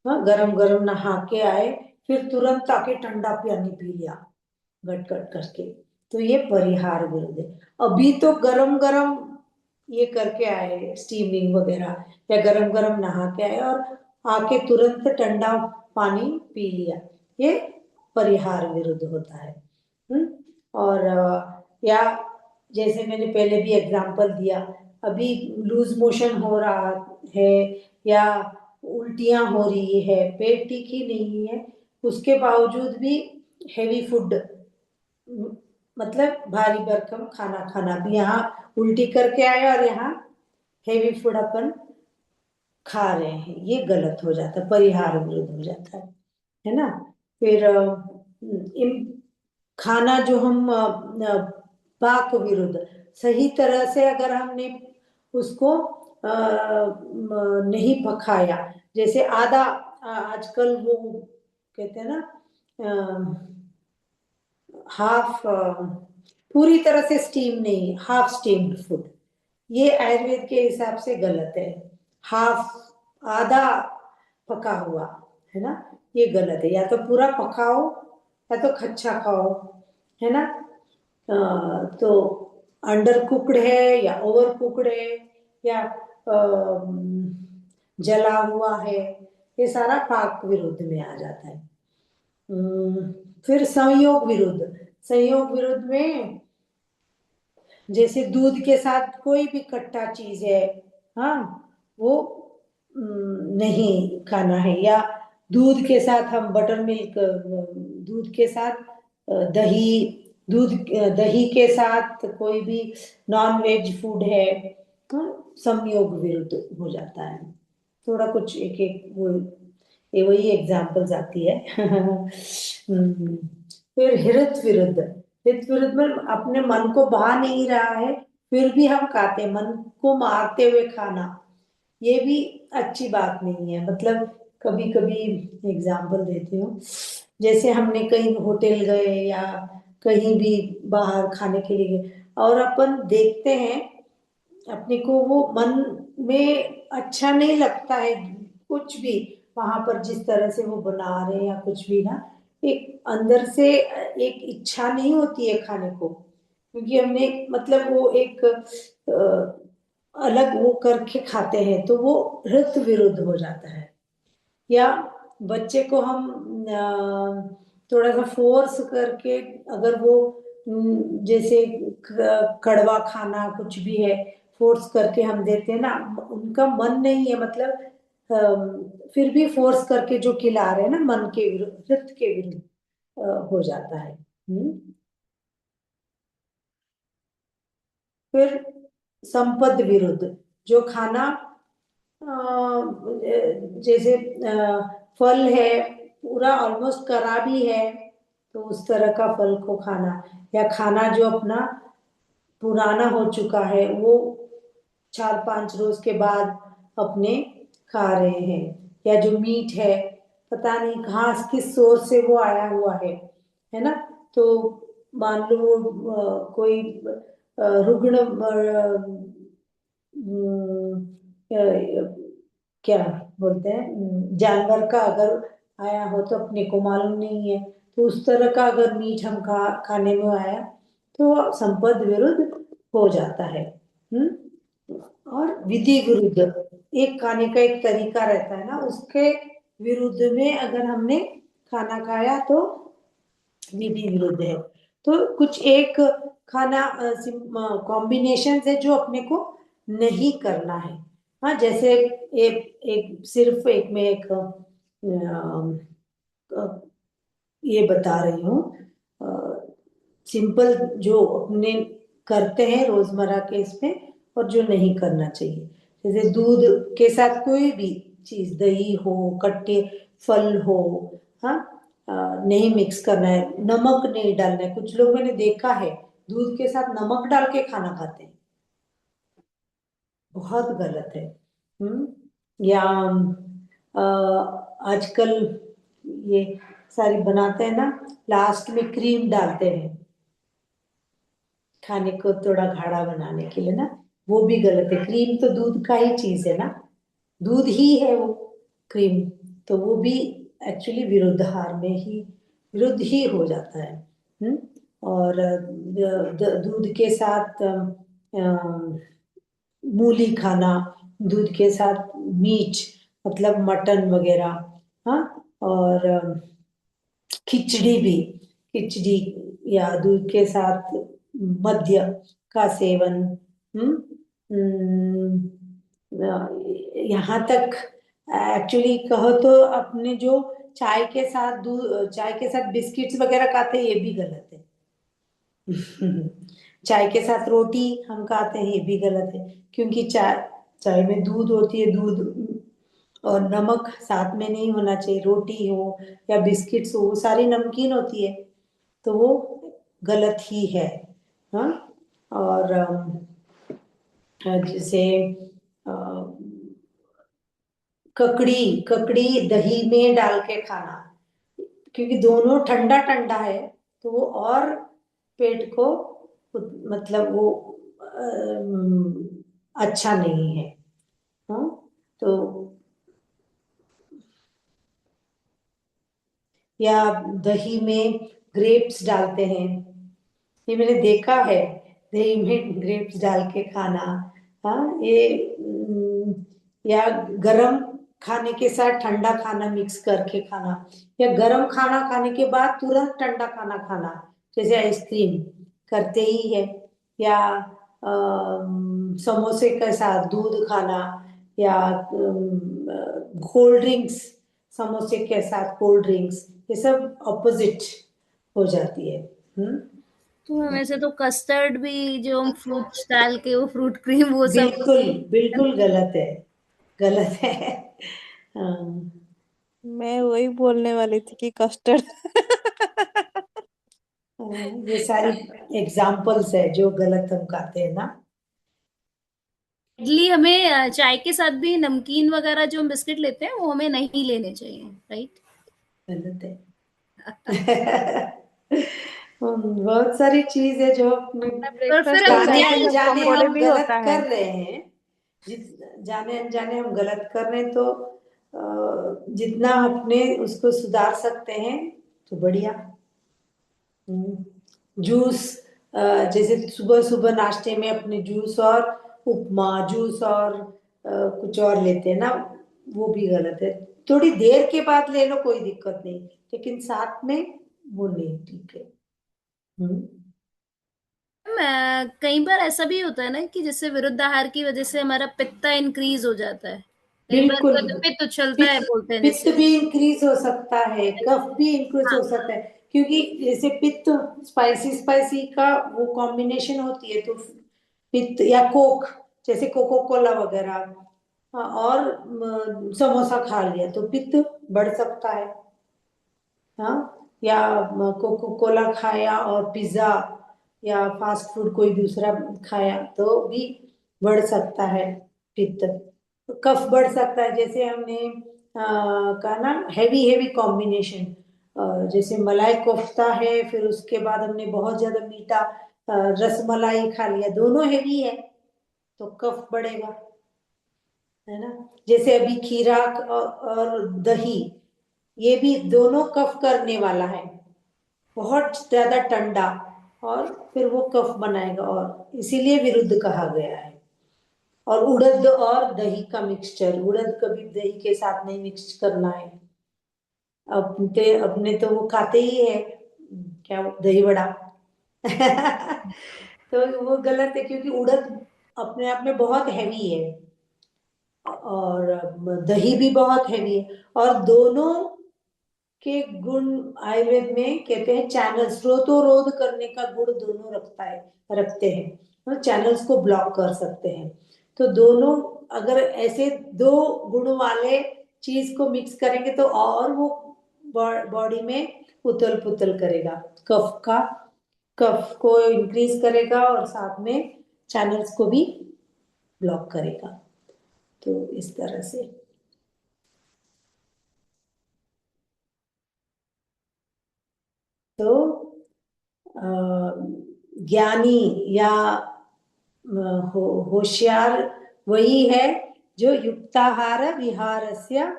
हाँ गरम गरम नहा के आए, फिर तुरंत आके ठंडा पानी पी लिया गट गट करके, तो ये परिहार विरुद्ध है। अभी तो गरम गरम ये करके आए स्टीमिंग वगैरह, या गरम गरम नहा के आए और आके तुरंत ठंडा पानी पी लिया, ये परिहार विरुद्ध होता है। और या जैसे मैंने पहले भी एग्जांपल दिया, अभी लूज मोशन हो रहा है या उल्टियां हो रही है, पेट ठीक ही नहीं है, उसके बावजूद भी हेवी फूड मतलब भारी भरकम खाना खाना, भी यहाँ उल्टी करके आए और यहाँ हेवी फूड अपन खा रहे हैं, ये गलत हो जाता है, परिहार विरुद्ध हो जाता है ना। फिर इन खाना जो हम पाक विरुद्ध, सही तरह से अगर हमने उसको नहीं पकाया, जैसे आधा आजकल वो कहते हैं ना हाफ, पूरी तरह से स्टीम नहीं, हाफ स्टीम्ड फूड, ये आयुर्वेद के हिसाब से गलत है। हाफ आधा पका हुआ, है ना, ये गलत है। या तो पूरा पकाओ या तो कच्चा खाओ, है ना। तो अंडर कुकड है या ओवर कुकड है या जला हुआ है, ये सारा पाक विरुद्ध में आ जाता है। फिर संयोग विरुद्ध। संयोग विरुद्ध में जैसे दूध के साथ कोई भी खट्टा चीज है, हाँ, वो नहीं खाना है। या दूध के साथ हम बटर मिल्क, दूध के साथ दही, दही के साथ कोई भी नॉन वेज फूड है, तो संयोग विरुद्ध हो जाता है। थोड़ा कुछ एक एक वो, ये वही एग्जाम्पल्स आती है। फिर हित विरुद्ध। हित विरुद्ध में अपने मन को भा नहीं रहा है, फिर भी हम खाते, मन को मारते हुए खाना, ये भी अच्छी बात नहीं है। मतलब कभी कभी एग्जाम्पल देती हूँ, जैसे हमने कहीं होटल गए या कहीं भी बाहर खाने के लिए गए, और अपन देखते हैं अपने को वो मन में अच्छा नहीं लगता है कुछ भी, वहां पर जिस तरह से वो बना रहे हैं या कुछ भी ना, एक अंदर से एक इच्छा नहीं होती है खाने को, क्योंकि हमने मतलब वो एक अलग वो करके खाते हैं, तो वो हित विरुद्ध हो जाता है। या बच्चे को हम थोड़ा सा फोर्स करके, अगर वो जैसे कड़वा खाना कुछ भी है, फोर्स करके हम देते हैं ना, उनका मन नहीं है, मतलब फिर भी फोर्स करके जो खिला रहे हैं ना, मन के विरुद्ध, हित के विरुद्ध हो जाता है। फिर संपद विरुद्ध। जो खाना जैसे फल है, पूरा ऑलमोस्ट करा भी है, तो उस तरह का फल को खाना, या खाना जो अपना पुराना हो चुका है, वो 4-5 रोज के बाद अपने खा रहे हैं। या जो मीट है, पता नहीं कहाँ किस सोर्स से वो आया हुआ है ना। तो मान लो कोई रुग्ण क्या बोलते हैं, जानवर का अगर आया हो, तो अपने को मालूम नहीं है, तो उस तरह का अगर मीट हम खाने में आया, तो संपद विरुद्ध हो जाता है। और विधि विरुद्ध, एक खाने का एक तरीका रहता है ना, उसके विरुद्ध में अगर हमने खाना खाया, तो विधि विरुद्ध है। तो कुछ एक खाना कॉम्बिनेशन है जो अपने को नहीं करना है। हाँ, जैसे एक एक सिर्फ एक में एक ये बता रही हूँ, सिंपल जो अपने करते हैं रोजमर्रा के इसमें, और जो नहीं करना चाहिए। जैसे दूध के साथ कोई भी चीज, दही हो, खट्टे फल हो, हाँ, नहीं मिक्स करना है, नमक नहीं डालना है। कुछ लोग मैंने देखा है दूध के साथ नमक डाल के खाना खाते हैं, बहुत गलत है। या आजकल ये सारी बनाते हैं ना, लास्ट में क्रीम डालते हैं खाने को थोड़ा गाढ़ा बनाने के लिए ना, वो भी गलत है। क्रीम तो दूध का ही चीज है ना, दूध ही है वो, क्रीम, तो वो भी एक्चुअली विरुद्धाहार में ही, विरुद्ध ही हो जाता है। और दूध के साथ मूली खाना, दूध के साथ मीट, मतलब मटन वगैरह, हाँ, और खिचड़ी भी, खिचड़ी या दूध के साथ मद्य का सेवन। हम्म यहाँ तक एक्चुअली कहो तो अपने जो चाय के साथ दूध, चाय के साथ बिस्किट्स वगैरह खाते हैं, ये भी गलत है। चाय के साथ रोटी हम खाते हैं, ये भी गलत है, क्योंकि चाय, चाय में दूध होती है, दूध और नमक साथ में नहीं होना चाहिए। रोटी हो या बिस्किट्स हो, वो सारी नमकीन होती है, तो वो गलत ही है। हाँ, और जैसे ककड़ी, ककड़ी दही में डाल के खाना, क्योंकि दोनों ठंडा ठंडा है, तो वो और पेट को मतलब वो अच्छा नहीं है। हाँ, तो या दही में ग्रेप्स डालते हैं, ये मैंने देखा है, दही में ग्रेप्स डाल के खाना। हाँ, ये या गरम खाने के साथ ठंडा खाना मिक्स करके खाना, या गरम खाना खाने के बाद तुरंत ठंडा खाना खाना, जैसे आइसक्रीम करते ही है, या समोसे के साथ दूध खाना, या कोल्ड ड्रिंक्स, समोसे के साथ कोल्ड ड्रिंक्स, ये सब ऑपोजिट हो जाती है। तो वैसे तो कस्टर्ड भी जो हम फ्रूट्स डाल के वो फ्रूट क्रीम वो सब बिल्कुल बिल्कुल गलत है, गलत है। हाँ, मैं वही बोलने वाली थी कि कस्टर्ड। ये सारी एग्जाम्पल्स है जो गलत हम खाते हैं ना। इडली हमें चाय के साथ भी नमकीन वगैरह जो हम बिस्किट लेते हैं वो हमें नहीं लेने चाहिए, राइट? गलत है। बहुत सारी चीज है जो अपने और ब्रेकफास्ट फिर में हम जाने चाय क्या के साथ अनजाने पकोड़े हम भी गलत होता है। कर रहे हैं। जाने अनजाने हम गलत कर रहे हैं, तो जितना अपने उसको सुधार सकते हैं तो बढ़िया। जूस, जैसे सुबह सुबह नाश्ते में अपने जूस और उपमा, जूस और कुछ और लेते हैं ना, वो भी गलत है। थोड़ी देर के बाद ले लो, कोई दिक्कत नहीं, लेकिन साथ में वो नहीं ठीक है। हम्म, कई बार ऐसा भी होता है ना कि जैसे विरुद्ध आहार की वजह से हमारा पित्ता इंक्रीज हो जाता है, कई बार बिल्कुल। तो पित्त उछलता है पित्त बोलते हैं पित्त जैसे। भी इंक्रीज हो सकता है, कफ भी इंक्रीज हाँ, हो सकता है, क्योंकि जैसे पित्त स्पाइसी स्पाइसी का वो कॉम्बिनेशन होती है, तो पित्त या कोक, जैसे कोको कोला वगैरह, हाँ, और समोसा खा लिया तो पित्त बढ़ सकता है। हाँ, या कोको कोला खाया और पिज्जा या फास्ट फूड कोई दूसरा खाया तो भी बढ़ सकता है पित्त, कफ बढ़ सकता है। जैसे हमने कहा ना, हैवी हैवी कॉम्बिनेशन, जैसे मलाई कोफ्ता है, फिर उसके बाद हमने बहुत ज्यादा मीठा रसमलाई खा लिया, दोनों हैवी है, तो कफ बढ़ेगा, है ना। जैसे अभी खीरा और दही, ये भी दोनों कफ करने वाला है, बहुत ज्यादा ठंडा, और फिर वो कफ बनाएगा, और इसीलिए विरुद्ध कहा गया है। और उड़द और दही का मिक्सचर, उड़द कभी दही के साथ नहीं मिक्स करना है। अपने तो वो खाते ही है, क्या दही बड़ा। तो वो गलत है, क्योंकि उड़द अपने आप में बहुत हैवी है, और दही भी बहुत हैवी है, और दोनों के गुण आयुर्वेद में कहते हैं, चैनल स्रोतोरोध करने का गुण दोनों रखते हैं, तो चैनल्स को ब्लॉक कर सकते हैं। तो दोनों अगर ऐसे दो गुण वाले चीज को मिक्स करेंगे तो और वो बॉडी में उथल पुथल करेगा, कफ को इंक्रीज करेगा, और साथ में चैनल्स को भी ब्लॉक करेगा, तो इस तरह से। तो ज्ञानी या होशियार वही है जो युक्ताहार विहारस्य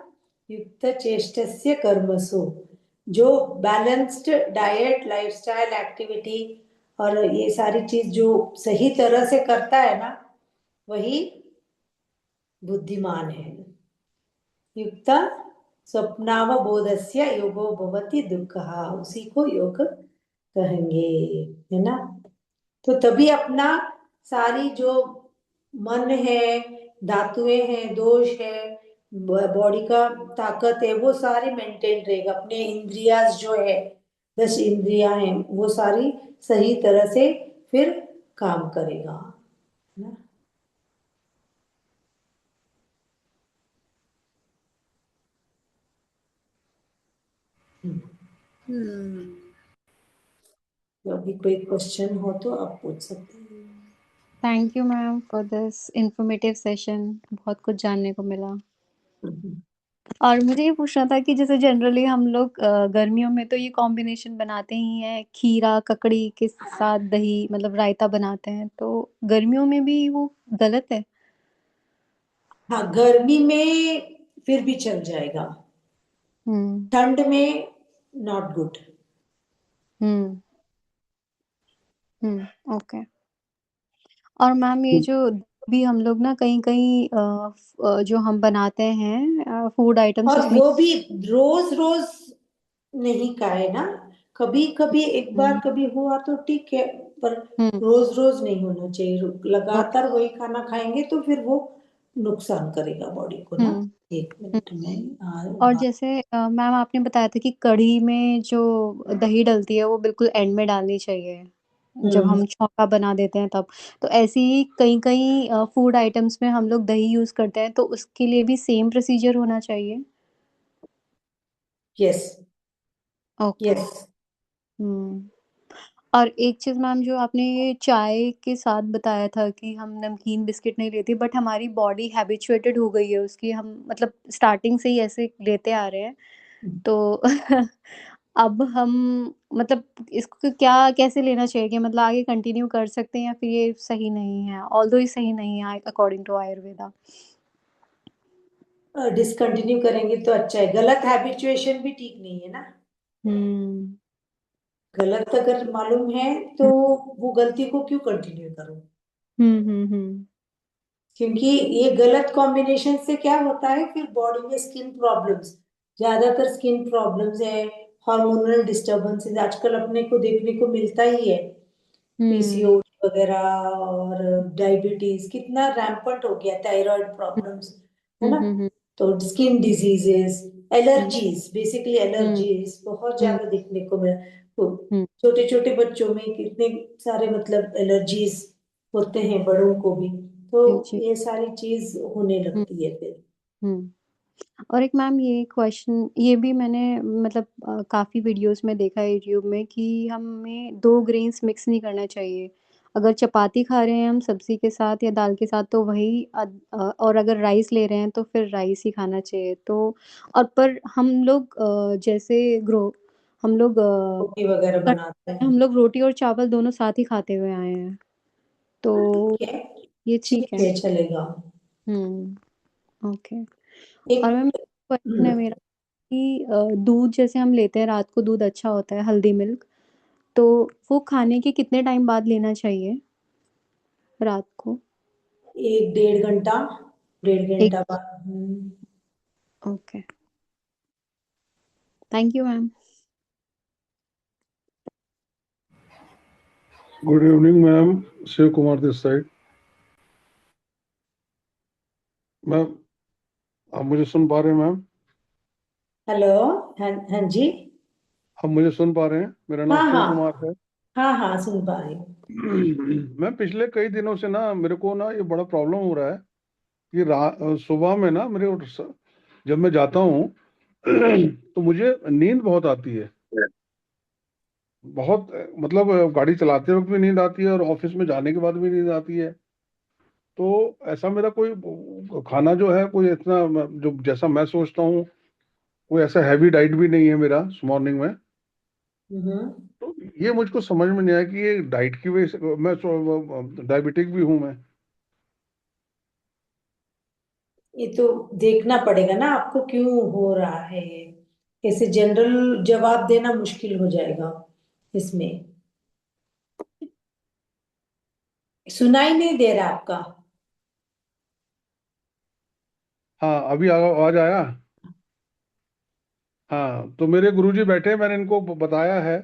युक्त चेष्टस्य कर्मसु, जो बैलेंस्ड डाइट, लाइफस्टाइल, एक्टिविटी और ये सारी चीज जो सही तरह से करता है ना, वही बुद्धिमान है। युक्त स्वप्नावबोधस्य योगो भवति दुःखः, उसी को योग कहेंगे, है ना। तो तभी अपना सारी जो मन है, धातुएं हैं, दोष है, बॉडी का ताकत है, वो सारी मेंटेन रहेगा, अपने इंद्रियाज जो है, 10 इंद्रियां हैं, वो सारी सही तरह से फिर काम करेगा, है ना। हम्म। तो अभी कोई क्वेश्चन हो तो आप पूछ सकते thank you ma'am for this informative session, बहुत कुछ जानने को मिला। हैं। और मुझे ये पूछना था कि जैसे जनरली हम लोग गर्मियों में तो ये कॉम्बिनेशन बनाते ही हैं, खीरा ककड़ी के साथ दही, मतलब रायता बनाते हैं, तो गर्मियों में भी वो गलत है? हाँ, गर्मी में फिर भी चल जाएगा, हम्म। ठंड में not good. ओके। और मैम ये जो भी हम लोग ना कहीं कहीं जो हम बनाते हैं फूड आइटम्स और उसमें वो भी रोज रोज नहीं खाए ना, कभी कभी एक बार कभी हुआ तो ठीक है, पर हम्म रोज रोज नहीं होना चाहिए। ओके। लगातार वही खाना खाएंगे तो फिर वो नुकसान करेगा बॉडी को ना। एक मिनट में और जैसे मैम आपने बताया था कि कढ़ी में जो दही डलती है वो बिल्कुल एंड में डालनी चाहिए जब हम छौंका बना देते हैं तब। तो ऐसे ही कई कई फूड आइटम्स में हम लोग दही यूज करते हैं तो उसके लिए भी सेम प्रोसीजर होना चाहिए। Yes okay. यस। हम्म। और एक चीज मैम जो आपने ये चाय के साथ बताया था कि हम नमकीन बिस्किट नहीं लेते बट हमारी बॉडी हैबिचुएटेड हो गई है उसकी, हम मतलब स्टार्टिंग से ही ऐसे लेते आ रहे हैं तो अब हम मतलब इसको क्या कैसे लेना चाहिए कि मतलब आगे कंटिन्यू कर सकते हैं या फिर ये सही नहीं है, ऑल्दो ये सही नहीं है अकॉर्डिंग टू आयुर्वेदा। डिसकंटिन्यू करेंगे तो अच्छा है, गलत हैबिचुएशन भी ठीक नहीं है ना। हम्म गलत अगर मालूम है तो वो गलती को क्यों कंटिन्यू करो। हम्म। क्योंकि ये गलत कॉम्बिनेशन से क्या होता है, फिर बॉडी में स्किन प्रॉब्लम्स, ज्यादातर स्किन प्रॉब्लम्स है, हार्मोनल डिस्टरबेंसेस आजकल अपने को देखने को मिलता ही है। हम्म पीसीओडी वगैरह और डायबिटीज कितना रैम्पंट हो गया, थायराइड प्रॉब्लम्स, है ना। हम्म तो स्किन डिजीजेस, हम्म एलर्जीज, बेसिकली हम्म एलर्जीज बहुत हम्म ज्यादा देखने को मिला। तो हम्म छोटे छोटे बच्चों में कितने सारे मतलब एलर्जीज होते हैं, बड़ों को भी। तो जी जी। ये सारी चीज होने हम्म लगती है फिर। हम्म। और एक मैम ये क्वेश्चन ये भी मैंने मतलब काफ़ी वीडियोस में देखा है यूट्यूब में कि हमें दो ग्रेन्स मिक्स नहीं करना चाहिए। अगर चपाती खा रहे हैं हम सब्जी के साथ या दाल के साथ तो वही और अगर राइस ले रहे हैं तो फिर राइस ही खाना चाहिए। तो और पर हम लोग जैसे ग्रो हम लोग रोटी वगैरह बनाते हैं। हम लोग रोटी और चावल दोनों साथ ही खाते हुए आए हैं तो ठीक है, ये ठीक ठीक है। है, चलेगा। ओके। और एक मैम क्वेश्चन है मेरा कि दूध जैसे हम लेते हैं रात को दूध अच्छा होता है हल्दी मिल्क, तो वो खाने के कितने टाइम बाद लेना चाहिए रात को? एक डेढ़ घंटा, डेढ़ एक घंटा बाद। Okay. Thank you ma'am. Good evening ma'am, Shiv Kumar this side. Ma'am आप मुझे सुन पा रहे हैं मैम? हेलो। हाँ हाँ जी। आप मुझे सुन पा रहे हैं? मेरा नाम हाँ शिव हाँ कुमार है। हाँ हाँ, सुन पा रही हूँ। मैम पिछले कई दिनों से ना मेरे को ना ये बड़ा प्रॉब्लम हो रहा है कि सुबह में ना जब मैं जाता हूँ तो मुझे नींद बहुत आती है। बहुत मतलब गाड़ी चलाते वक्त भी नींद आती है और ऑफिस में जाने के बाद भी नींद आती है। तो ऐसा मेरा कोई खाना जो है कोई इतना जो जैसा मैं सोचता हूँ कोई ऐसा हैवी डाइट भी नहीं है मेरा मॉर्निंग में। हम्म। तो ये मुझको समझ में नहीं आया कि ये डाइट की वजह से मैं डायबिटिक भी हूँ मैं। ये तो देखना पड़ेगा ना आपको क्यों हो रहा है ये। ऐसे जनरल जवाब देना मुश्किल हो जाएगा इसमें। सुनाई नहीं दे रहा आपका। हाँ अभी आवाज आया। हाँ तो मेरे गुरुजी बैठे हैं, मैंने इनको बताया है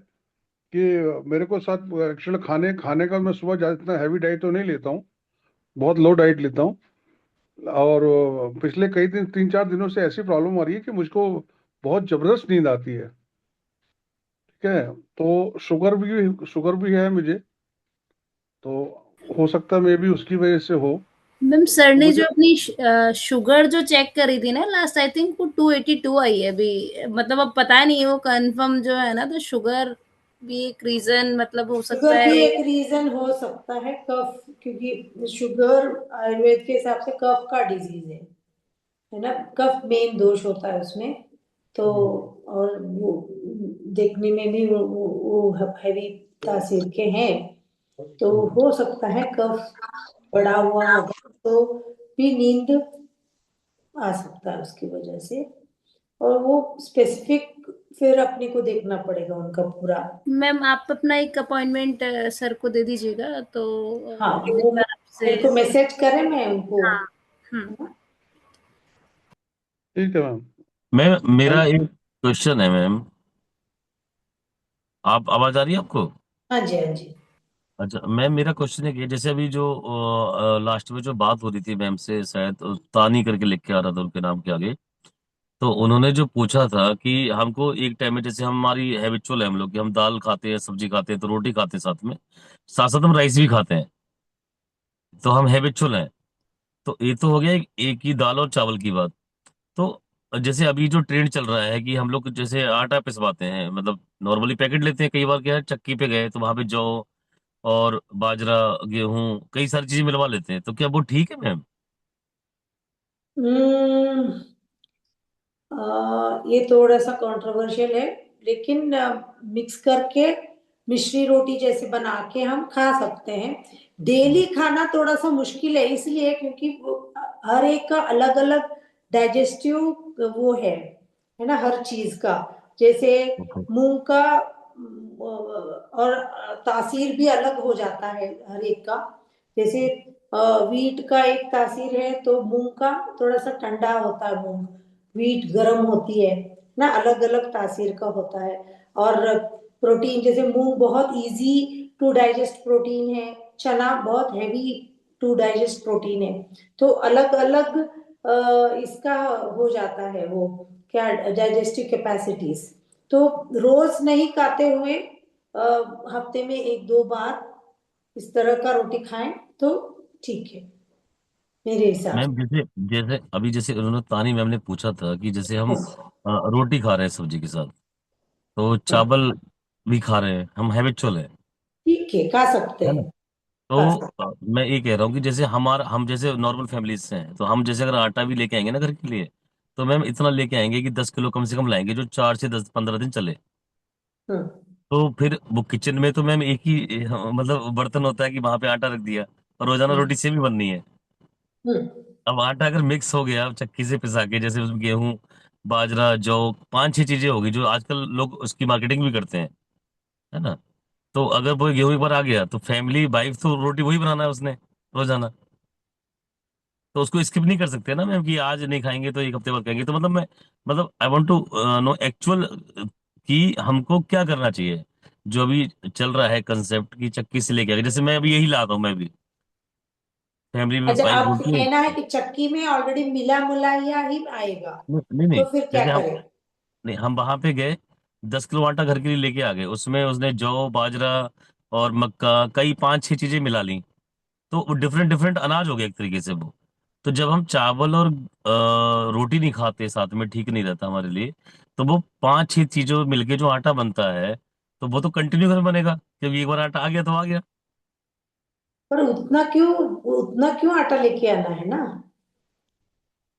कि मेरे को साथ एक्चुअली खाने खाने का मैं सुबह ज्यादा इतना हैवी डाइट तो नहीं लेता हूँ, बहुत लो डाइट लेता हूँ। और पिछले कई दिन 3-4 दिनों से ऐसी प्रॉब्लम आ रही है कि मुझको बहुत जबरदस्त नींद आती है। ठीक है। तो शुगर भी है मुझे, तो हो सकता है मे भी उसकी वजह से हो। मैम सर तो ने जो मुझे अपनी शुगर जो चेक करी थी ना लास्ट, आई थिंक वो 282 आई है अभी। मतलब अब पता नहीं वो कंफर्म जो है ना, तो शुगर भी एक रीजन मतलब हो सकता शुगर भी है। एक रीजन हो सकता है, कफ, क्योंकि शुगर आयुर्वेद के हिसाब से कफ का डिजीज है ना। कफ मेन दोष होता है उसमें। तो और वो देखने में भी वो हैवी तासीर के हैं। तो हो सकता है कफ बढ़ा हुआ होगा तो भी नींद आ सकता है उसकी वजह से। और वो स्पेसिफिक फिर अपने को देखना पड़ेगा उनका पूरा। मैम आप अपना एक अपॉइंटमेंट सर को दे दीजिएगा, तो हाँ, एक वो बार आपसे। मेरे को मैसेज करें, मैं उनको। हाँ। हम्म। है ना? ठीक है मैम। मैम मेरा थैंक एक क्वेश्चन है मैम। आप आवाज आ रही है आपको? हाँ जी, हाँ जी। अच्छा मैम, मेरा क्वेश्चन है कि जैसे अभी जो लास्ट में जो बात हो रही थी मैम से, शायद तानी करके लिख के आ रहा था उनके नाम के आगे। तो उन्होंने जो पूछा था कि हमको एक टाइम में, जैसे हमारी हैबिचुअल है हम लोग कि हम दाल खाते हैं, सब्जी खाते हैं, तो रोटी खाते हैं साथ में, साथ साथ हम राइस भी खाते हैं, तो हम हैबिचुअल हैं। तो ये तो हो गया एक ही दाल और चावल की बात। तो जैसे अभी जो ट्रेंड चल रहा है कि हम लोग जैसे आटा पिसवाते हैं, मतलब नॉर्मली पैकेट लेते हैं, कई बार क्या है चक्की पे गए तो वहां पे जौ और बाजरा, गेहूं, कई सारी चीजें मिलवा लेते हैं, तो क्या वो ठीक है मैम? हम्म, ये थोड़ा सा कंट्रोवर्शियल है, लेकिन मिक्स करके मिश्री रोटी जैसे बना के हम खा सकते हैं। डेली खाना थोड़ा सा मुश्किल है, इसलिए क्योंकि हर एक का अलग अलग डाइजेस्टिव वो है ना, हर चीज का। जैसे ओके। मूंग का और तासीर भी अलग हो जाता है हर एक का। जैसे वीट का एक तासीर है, तो मूंग का थोड़ा सा ठंडा होता है। मूंग वीट गर्म होती है ना, अलग अलग तासीर का होता है। और प्रोटीन, जैसे मूंग बहुत इजी टू डाइजेस्ट प्रोटीन है, चना बहुत हैवी टू डाइजेस्ट प्रोटीन है। तो अलग अलग इसका हो जाता है वो, क्या डाइजेस्टिव कैपेसिटीज। तो रोज नहीं खाते हुए हफ्ते में एक दो बार इस तरह का रोटी खाएं तो ठीक है, मेरे हिसाब मैम जैसे जैसे अभी जैसे उन्होंने, तानी मैम ने पूछा था कि जैसे हम से। रोटी खा रहे हैं सब्जी के साथ, तो हाँ, चावल भी खा रहे हैं, हम हैबिचुअल है ठीक है, खा सकते है ना? हैं। खा तो सकते मैं ये कह रहा हूँ कि जैसे हम जैसे नॉर्मल फैमिलीज से हैं, तो हम जैसे अगर आटा भी लेके आएंगे ना घर के लिए, तो मैम इतना लेके आएंगे कि 10 किलो कम से कम लाएंगे, जो 4 से 10 15 दिन चले। हम्म, तो फिर वो किचन में तो मैम एक ही मतलब बर्तन होता है कि वहां पे आटा रख दिया, और रोजाना हम्म, रोटी सेम ही बननी है। हम्म, अब आटा अगर मिक्स हो गया चक्की से पिसा के, जैसे उसमें गेहूं, बाजरा, जौ, 5 6 चीजें होगी जो आजकल लोग उसकी मार्केटिंग भी करते हैं, है ना? तो अगर वो गेहूं एक बार आ गया, तो फैमिली वाइफ तो रोटी वही बनाना है उसने रोजाना, तो उसको स्किप नहीं कर सकते ना मैम कि आज नहीं खाएंगे तो एक हफ्ते बाद खाएंगे। तो मतलब मैं, मतलब I want to know actual कि हमको क्या करना चाहिए। जो अभी चल रहा है कंसेप्ट की चक्की से लेके आगे, जैसे मैं अभी यही ला रहा हूँ, मैं भी फैमिली में अच्छा, वाइफ आप बोलती है। कहना है कि चक्की में ऑलरेडी मिला मुलाया ही आएगा, नहीं नहीं नहीं, तो फिर क्या जैसे हम, करें? नहीं हम वहां पे गए, 10 किलो आटा घर के लिए लेके आ गए, उसमें उसने जौ, बाजरा और मक्का, कई 5 6 चीजें मिला ली, तो डिफरेंट डिफरेंट अनाज हो गया एक तरीके से वो। तो जब हम चावल और रोटी नहीं खाते साथ में, ठीक नहीं रहता हमारे लिए। तो वो 5 6 चीजों मिलके जो आटा बनता है, तो वो तो कंटिन्यू घर में बनेगा, क्योंकि एक बार आटा आ गया तो आ गया। पर उतना क्यों आटा लेके आना है ना?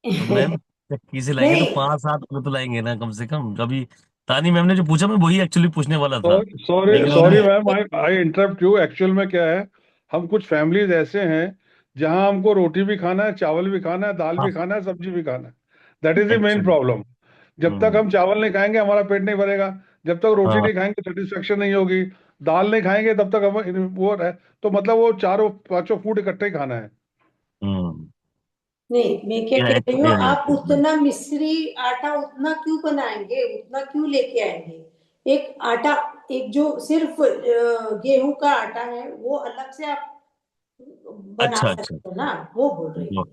तो मैम चक्की से लाएंगे तो नहीं, 5 7 किलो तो लाएंगे ना कम से कम। कभी तानी मैम ने जो पूछा, मैं वही एक्चुअली पूछने वाला था, सॉरी लेकिन सॉरी उन्होंने। Ma'am, I I interrupt you. Actual में क्या है, हम कुछ फैमिलीज ऐसे हैं जहां हमको रोटी भी खाना है, चावल भी खाना है, दाल भी हाँ। खाना है, सब्जी भी खाना है। That is the main actually. Problem. जब तक हम चावल नहीं खाएंगे हमारा पेट नहीं भरेगा, जब तक रोटी हाँ। नहीं खाएंगे सेटिस्फेक्शन नहीं होगी, दाल नहीं खाएंगे तब तक हम वो है। तो मतलब वो चारों पांचों फूड इकट्ठे ही खाना है। हम्म। नहीं, मैं क्या या कह रही हूँ, या आप उतना मिश्री आटा उतना क्यों बनाएंगे, उतना क्यों लेके आएंगे? एक आटा, एक जो सिर्फ गेहूं का आटा है, वो अलग से आप बना अच्छा अच्छा। सकते हो ना, वो बोल रही हूँ। गॉट।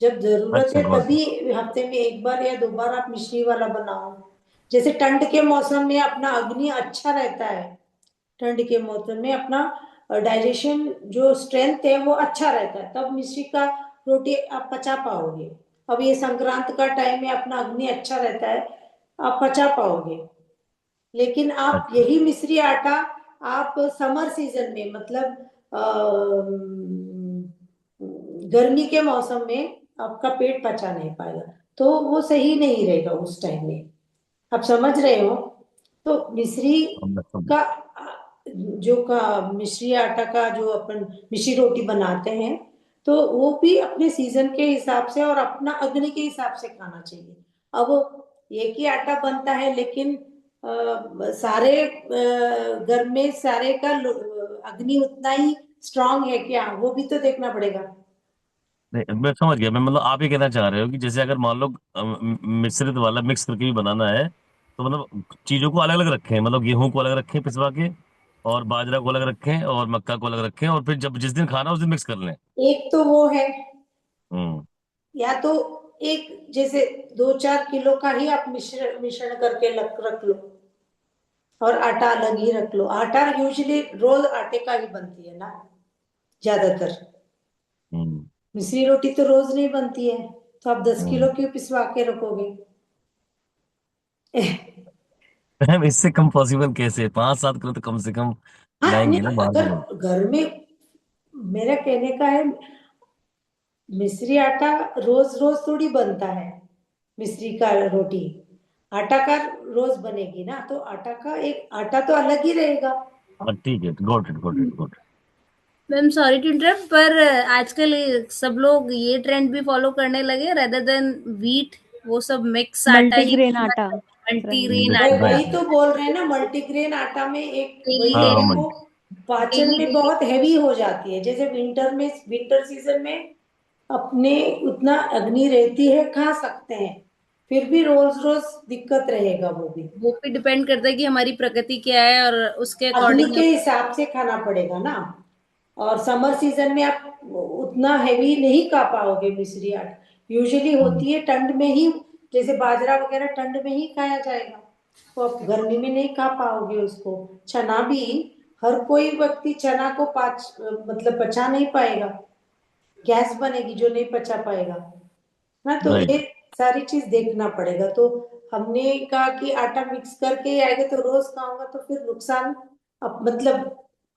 जब जरूरत अच्छा है गॉट। तभी हफ्ते में एक बार या दो बार आप मिश्री वाला बनाओ। जैसे ठंड के मौसम में अपना अग्नि अच्छा रहता है, ठंड के मौसम में अपना डाइजेशन जो स्ट्रेंथ है वो अच्छा रहता है, तब मिश्री का रोटी आप पचा पाओगे। अब ये संक्रांत का टाइम में अपना अग्नि अच्छा रहता है, आप पचा पाओगे। लेकिन आप अच्छा। यही मिश्री आटा आप समर सीजन में, मतलब गर्मी के मौसम में आपका पेट पचा नहीं पाएगा, तो वो सही नहीं रहेगा उस टाइम में। आप समझ रहे हो? तो मिश्री अब मैं समझ। का मिश्री आटा का जो अपन मिश्री रोटी बनाते हैं, तो वो भी अपने सीजन के हिसाब से और अपना अग्नि के हिसाब से खाना चाहिए। अब एक ही आटा बनता है, लेकिन सारे घर में सारे का अग्नि उतना ही स्ट्रांग है क्या, वो भी तो देखना पड़ेगा। नहीं, मैं समझ गया। मैं मतलब आप ये कहना चाह रहे हो कि जैसे अगर मान लो मिश्रित वाला मिक्स करके भी बनाना है, तो मतलब चीजों को अलग अलग रखें, मतलब गेहूं को अलग रखें पिसवा के, और बाजरा को अलग रखें, और मक्का को अलग रखें, और फिर जब जिस दिन खाना उस दिन मिक्स कर लें। एक तो वो है, हम्म। या तो एक जैसे 2-4 किलो का ही आप मिश्रण मिश्रण करके रख लो, और आटा अलग ही रख लो। आटा यूजुअली रोज आटे का ही बनती है ना ज्यादातर। हम्म। मिस्री रोटी तो रोज नहीं बनती है, तो आप 10 किलो हम्म। क्यों पिसवा के रखोगे? मैम इससे कम पॉसिबल कैसे? 5-7 किलो तो कम से कम हाँ लाएंगे नहीं, ना बाहर से अगर लोग। घर में, मेरा कहने का है, मिस्री आटा रोज रोज थोड़ी बनता है। मिस्री का रोटी आटा का रोज बनेगी ना, तो आटा का एक आटा तो अलग ही रहेगा। हाँ ठीक है, got it got it got it. Ma'am sorry to interrupt, पर आजकल सब लोग ये ट्रेंड भी फॉलो करने लगे, रेदर देन व्हीट वो सब मिक्स आटा ही मल्टीग्रेन आटा, मल्टीग्रेन वही आटा, राइट वही तो बोल रहे हैं ना, मल्टीग्रेन आटा में एक डेली वही हाँ है, हाँ लेनी, वो पाचन डेली में लेनी। बहुत हैवी हो जाती है। जैसे विंटर सीजन में अपने उतना अग्नि रहती है, खा सकते हैं, फिर भी रोज रोज दिक्कत रहेगा वो भी। वो भी डिपेंड करता है कि हमारी प्रकृति क्या है, और उसके अग्नि अकॉर्डिंग के हिसाब से खाना पड़ेगा ना। और समर सीजन में आप उतना हैवी नहीं खा पाओगे। मिश्री आटा यूजुअली होती है ठंड में ही, जैसे बाजरा वगैरह ठंड में ही खाया जाएगा, तो आप गर्मी में नहीं खा पाओगे उसको। चना भी, हर कोई व्यक्ति चना को मतलब पचा नहीं पाएगा, गैस बनेगी जो नहीं पचा पाएगा ना। तो राइट। ये सारी चीज देखना पड़ेगा। तो हमने कहा कि आटा मिक्स करके ही आएगा, तो रोज खाऊंगा तो फिर नुकसान, मतलब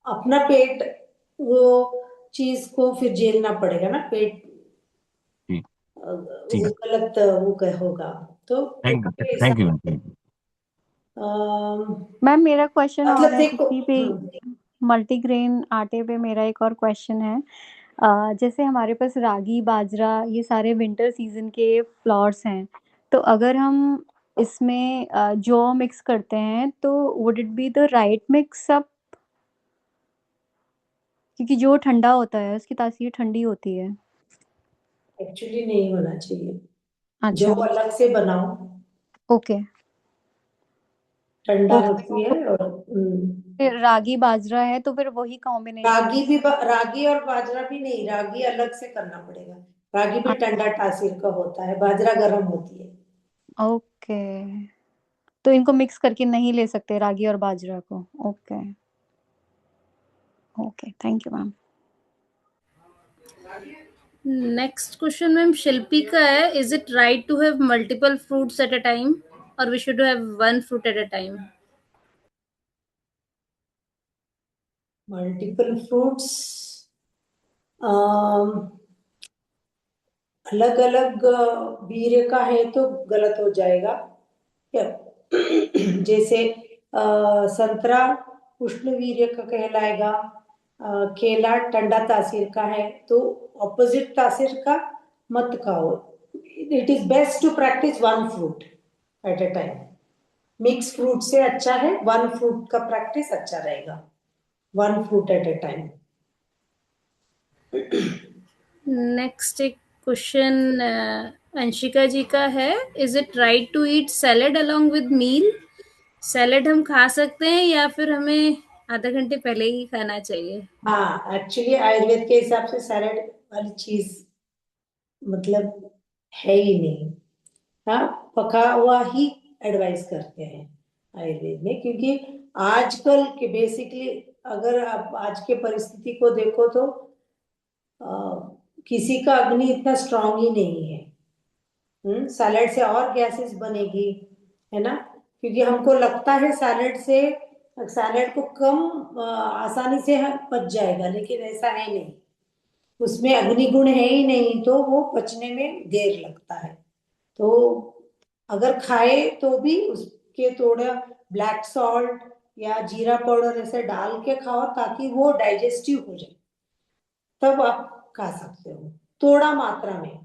अपना पेट वो चीज को फिर झेलना पड़ेगा ना, पेट ठीक। ठीक वो है। गलत वो होगा। तो उसके थैंक यू हिसाब से थैंक यू। मैम मेरा क्वेश्चन और मतलब है देखो, इसी पे, मल्टीग्रेन आटे पे मेरा एक और क्वेश्चन है। जैसे हमारे पास रागी बाजरा ये सारे विंटर सीजन के फ्लॉर्स हैं, तो अगर हम इसमें जौ मिक्स करते हैं तो would it be the right mix up? क्योंकि जो ठंडा होता है उसकी तासीर ठंडी होती है। एक्चुअली नहीं होना चाहिए, जो अच्छा। अलग से बनाओ, ओके। ठंडा ओके, होती है। और फिर रागी बाजरा है तो फिर वही कॉम्बिनेशन। रागी और बाजरा भी नहीं, रागी अलग से करना पड़ेगा। रागी भी ठंडा तासीर का होता है, बाजरा गर्म होती है। ओके, तो इनको मिक्स करके नहीं ले सकते रागी और बाजरा को। Okay. Okay, thank you ma'am. Next question ma'am Shilpi का है, is it right to have multiple fruits at a time, और we should have one fruit at a time? Multiple fruits अलग अलग वीर्य का है तो गलत हो जाएगा क्या? जैसे संतरा उष्ण वीर्य का कहलाएगा, केला ठंडा तासीर का है, तो ऑपोजिट तासीर का मत खाओ। It is best to practice one fruit at a time. Mix fruit से अच्छा है वन फ्रूट का प्रैक्टिस अच्छा रहेगा, one fruit at a time. Next एक क्वेश्चन अंशिका जी का है, is it right to eat salad along with meal? Salad हम खा सकते हैं या फिर हमें आधा घंटे पहले ही खाना चाहिए? हाँ, एक्चुअली आयुर्वेद के हिसाब से सैलेड वाली चीज मतलब है ही नहीं। हाँ, पका हुआ ही एडवाइस करते हैं आयुर्वेद में, क्योंकि आजकल के बेसिकली अगर आप आज के परिस्थिति को देखो तो किसी का अग्नि इतना स्ट्रांग ही नहीं है। सैलेड से और गैसेस बनेगी, है ना? क्योंकि हमको लगता है सैलेड को कम आसानी से पच जाएगा, लेकिन ऐसा है नहीं। उसमें अग्नि गुण है ही नहीं, तो वो पचने में देर लगता है। तो अगर खाए तो भी उसके थोड़ा ब्लैक सॉल्ट या जीरा पाउडर ऐसे डाल के खाओ, ताकि वो डाइजेस्टिव हो जाए, तब आप खा सकते हो थोड़ा मात्रा में।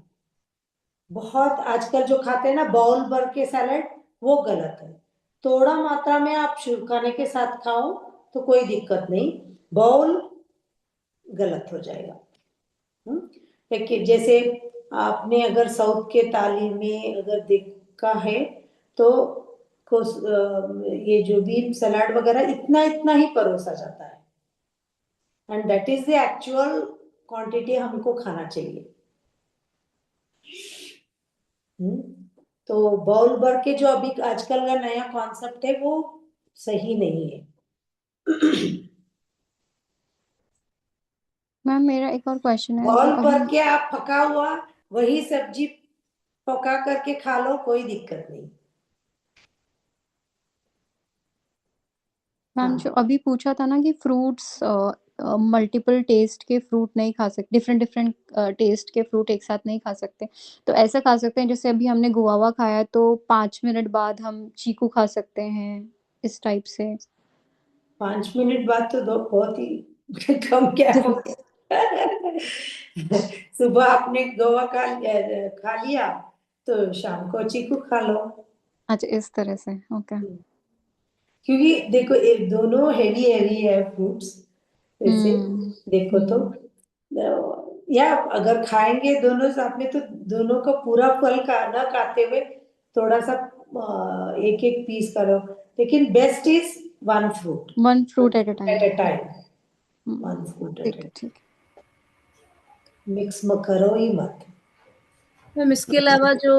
बहुत आजकल जो खाते हैं ना बाउल भर के सैलेड, वो गलत है। थोड़ा मात्रा में आप खाने के साथ खाओ तो कोई दिक्कत नहीं, बाउल गलत हो जाएगा। देखिए जैसे आपने अगर साउथ के थाली में अगर देखा है तो ये जो भी सलाद वगैरह इतना इतना ही परोसा जाता है, and that is the actual quantity हमको खाना चाहिए। तो बाउल भर के जो अभी आजकल का नया कॉन्सेप्ट है वो सही नहीं है। मैम मेरा एक और क्वेश्चन है, बाउल जो भर हम के आप पका हुआ वही सब्जी पका करके खा लो, कोई दिक्कत नहीं। मैम हाँ, जो अभी पूछा था ना कि फ्रूट्स मल्टीपल टेस्ट के फ्रूट नहीं खा सकते, डिफरेंट डिफरेंट टेस्ट के फ्रूट एक साथ नहीं खा सकते, तो ऐसा खा सकते हैं जैसे अभी हमने गुआवा खाया तो 5 मिनट बाद हम चीकू खा सकते हैं, इस टाइप से। 5 मिनट बाद तो दो बहुत ही कम क्या हो जैसे सुबह आपने गोवा खा लिया तो शाम को चीकू खा लो। अच्छा, इस तरह से, ओके। क्योंकि देखो ये दोनों हेवी हेवी है फ्रूट्स, वैसे देखो तो या अगर खाएंगे दोनों साथ में तो दोनों का पूरा फल ना खाते हुए थोड़ा सा एक एक पीस करो, लेकिन best is one fruit one fruit at a at time. A time, one fruit at ठीक अ है, ठीक मिक्स में करो ही मत। मैम इसके अलावा जो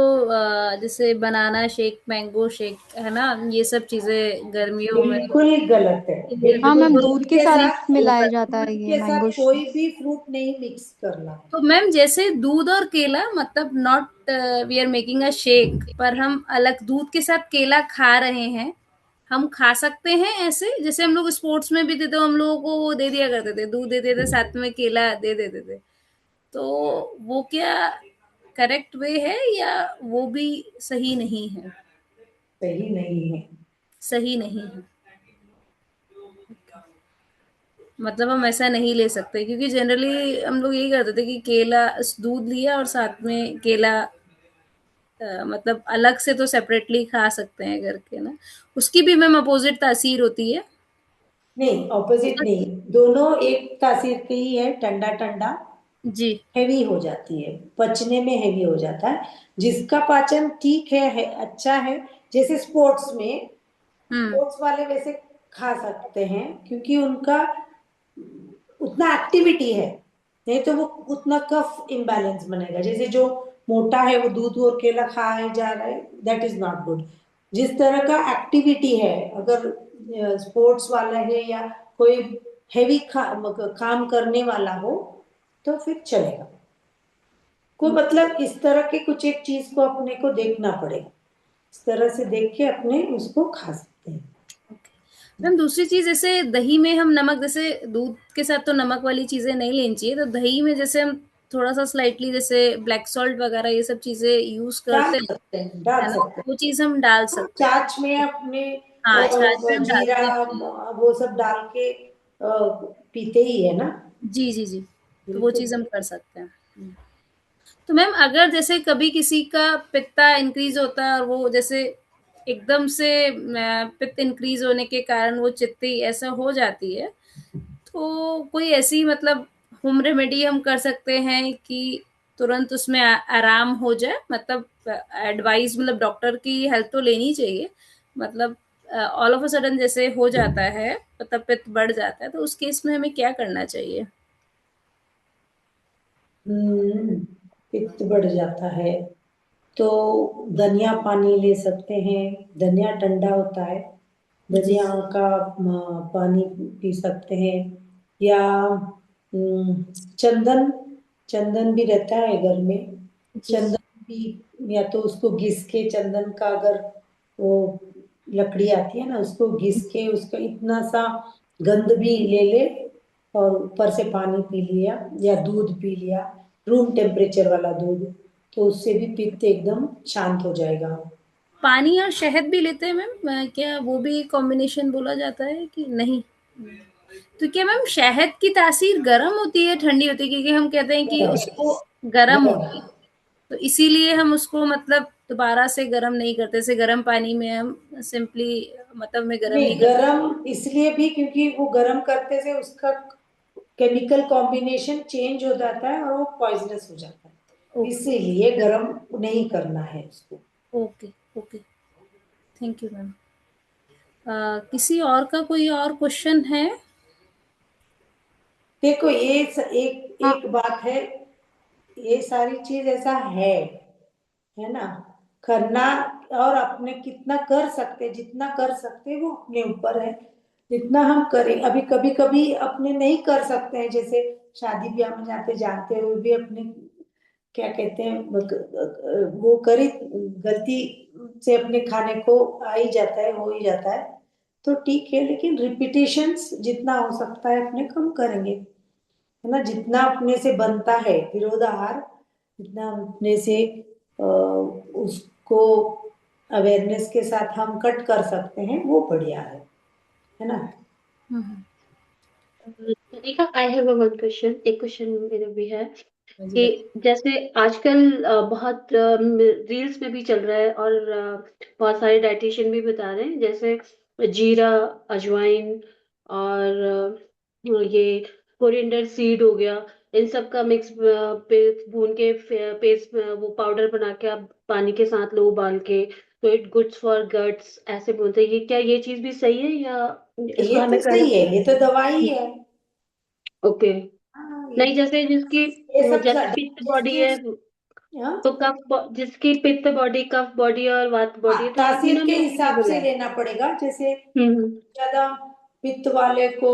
जैसे बनाना शेक, मैंगो शेक है ना, ये सब चीजें गर्मियों में बिल्कुल गलत है, ये है। हाँ बिल्कुल मैम, दूध दूध के के साथ साथ मिलाया जाता दूध है ये के मैंगो साथ कोई भी फ्रूट नहीं मिक्स करना। तो मैम जैसे दूध और केला, मतलब not we are making a shake, पर हम अलग दूध के साथ केला खा रहे हैं, हम खा सकते हैं ऐसे? जैसे हम लोग स्पोर्ट्स में भी थे तो हम लोगों को वो दे दिया करते थे, दूध देते थे साथ में केला दे देते थे, तो वो क्या करेक्ट वे है या वो भी सही नहीं है? सही नहीं है। सही नहीं है, मतलब हम ऐसा नहीं ले सकते, क्योंकि जनरली हम लोग यही करते थे कि केला दूध लिया और साथ में केला मतलब अलग से तो सेपरेटली खा सकते हैं करके ना, उसकी भी मैम अपोजिट तासीर होती है। नहीं, ऑपोजिट नहीं, दोनों एक तासीर की ही है, ठंडा ठंडा जी। हैवी हो जाती है, पचने में हैवी हो जाता है। जिसका पाचन ठीक है अच्छा है, जैसे स्पोर्ट्स में हम्म। स्पोर्ट्स वाले वैसे खा सकते हैं क्योंकि उनका उतना एक्टिविटी है, नहीं तो वो उतना कफ इम्बैलेंस बनेगा। जैसे जो मोटा है वो दूध और केला खाए जा रहा है, दैट इज नॉट गुड। जिस तरह का एक्टिविटी है, अगर स्पोर्ट्स वाला है या कोई हैवी काम करने वाला हो तो फिर चलेगा। को मतलब इस तरह के कुछ एक चीज को अपने को देखना पड़ेगा, इस तरह से देख के अपने उसको खा सकते हैं। मैम दूसरी चीज, जैसे दही में हम नमक, जैसे दूध के साथ तो नमक वाली चीजें नहीं लेनी चाहिए, तो दही में जैसे हम थोड़ा सा स्लाइटली जैसे ब्लैक सॉल्ट वगैरह ये सब चीजें यूज डाल करते हैं, सकते हैं, डाल है ना, सकते वो चीज हम डाल हैं। सकते हैं। छाछ में अपने हाँ, छाछ में हम जीरा डालते हैं। वो सब डाल के पीते ही है ना। जी जी जी, तो वो बिल्कुल। चीज हम कर सकते हैं। तो मैम अगर जैसे कभी किसी का पित्ता इंक्रीज होता है और वो जैसे एकदम से पित्त इंक्रीज होने के कारण वो चित्ती ऐसा हो जाती है, तो कोई ऐसी मतलब होम रेमेडी हम कर सकते हैं कि तुरंत उसमें आराम हो जाए, मतलब एडवाइस, मतलब डॉक्टर की हेल्प तो लेनी चाहिए, मतलब ऑल ऑफ अ सडन जैसे हो जाता है, मतलब पित्त बढ़ जाता है, तो उस केस में हमें क्या करना चाहिए? पित्त बढ़ जाता है तो धनिया पानी ले सकते हैं, धनिया ठंडा होता है, जी धनिया का पानी पी सकते हैं। या चंदन, चंदन भी रहता है घर में, जी चंदन भी, या तो उसको घिस के चंदन का, अगर वो लकड़ी आती है ना उसको घिस के उसका इतना सा गंध भी ले ले और ऊपर से पानी पी लिया या दूध पी लिया, रूम टेम्परेचर वाला दूध, तो उससे भी पित्त एकदम शांत हो जाएगा। पानी और शहद भी लेते हैं मैम, क्या वो भी कॉम्बिनेशन बोला जाता है कि नहीं? तो क्या मैम शहद की तासीर गर्म होती है ठंडी होती है, क्योंकि हम कहते हैं कि गरम, उसको गर्म गरम। होती है, तो इसीलिए हम उसको मतलब दोबारा से गर्म नहीं करते, जैसे गर्म पानी में हम सिंपली मतलब में गर्म नहीं, नहीं करते। गरम इसलिए भी क्योंकि वो गरम करते से उसका केमिकल कॉम्बिनेशन चेंज हो जाता है और वो पॉइजनस हो जाता है, ओके इसीलिए गरम नहीं करना है उसको। Okay okay, thank you ma'am. किसी और का कोई और क्वेश्चन है? देखो एक हाँ एक बात है, ये सारी चीज ऐसा है ना, करना, और अपने कितना कर सकते, जितना कर सकते वो अपने ऊपर है, जितना हम करें। अभी कभी कभी अपने नहीं कर सकते हैं, जैसे शादी ब्याह में जाते जानते हुए भी अपने क्या कहते हैं वो करी गलती से अपने खाने को आ ही जाता है, हो ही जाता है, तो ठीक है, लेकिन रिपीटेशंस जितना हो सकता है अपने कम करेंगे, है ना, जितना अपने से बनता है विरोधाहार, जितना अपने से उसको अवेयरनेस के साथ हम कट कर सकते हैं वो बढ़िया है ना। तरीका आई हैव वन क्वेश्चन, एक क्वेश्चन मेरा भी है हाँ जी कि बताइए। जैसे आजकल बहुत रील्स में भी चल रहा है और बहुत सारे डाइटिशियन भी बता रहे हैं, जैसे जीरा, अजवाइन और ये कोरिएंडर सीड हो गया, इन सब का मिक्स भून के पेस्ट वो पाउडर बना के आप पानी के साथ लो उबाल के, तो इट गुड्स फॉर गट्स ऐसे बोलते हैं। ये क्या ये चीज भी सही है या इसको ये तो हमें सही है, करना? ये तो दवाई है। ओके। हाँ, नहीं, जैसे जिसकी ये सब जैसे पित्त बॉडी है, डाइजेस्टिव, हाँ, तो जिसकी पित्त बॉडी, कफ बॉडी और वात हाँ, बॉडी है, तो वो तासीर तीनों के में हिसाब सूटेबल से है। लेना पड़ेगा। जैसे हम्म ज्यादा पित्त वाले को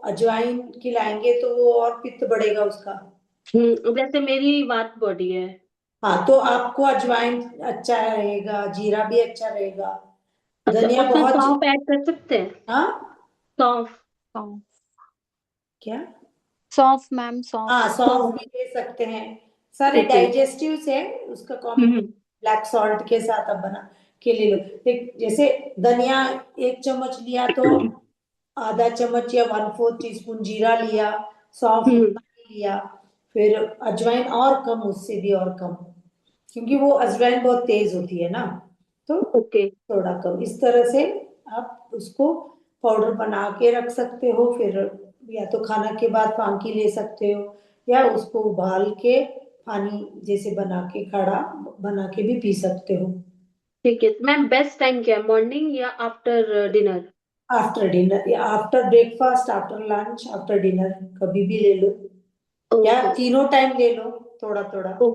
अजवाइन खिलाएंगे तो वो और पित्त बढ़ेगा उसका। जैसे मेरी वात बॉडी है। हाँ, तो आपको अजवाइन अच्छा रहेगा, जीरा भी अच्छा रहेगा, अच्छा, धनिया उसमें बहुत सौंफ ऐड कर सकते हैं? हाँ, सौंफ। सौंफ। क्या, सौंफ मैम, सौंफ। हाँ, सौंफ सौंफ। भी ले सकते हैं, सारे ओके। डाइजेस्टिव्स है, उसका हम्म कॉम्बिनेशन ब्लैक सॉल्ट के साथ आप बना के ले लो। जैसे धनिया 1 चम्मच लिया तो आधा चम्मच या 1/4 टीस्पून जीरा लिया, सौंफ हम्म उतना ही लिया, फिर अजवाइन और कम, उससे भी और कम, क्योंकि वो अजवाइन बहुत तेज होती है ना, तो ओके। थोड़ा कम, इस तरह से आप उसको पाउडर बना के रख सकते हो। फिर या तो खाना के बाद फांकी ले सकते हो, या उसको उबाल के पानी जैसे बना के काढ़ा बना के भी पी सकते हो। ठीक है मैम, बेस्ट टाइम क्या है, मॉर्निंग या आफ्टर डिनर? आफ्टर डिनर, या after breakfast, after lunch, after dinner, कभी भी ले लो, या ओके। तीनों टाइम ले लो, थोड़ा थोड़ा, ओ,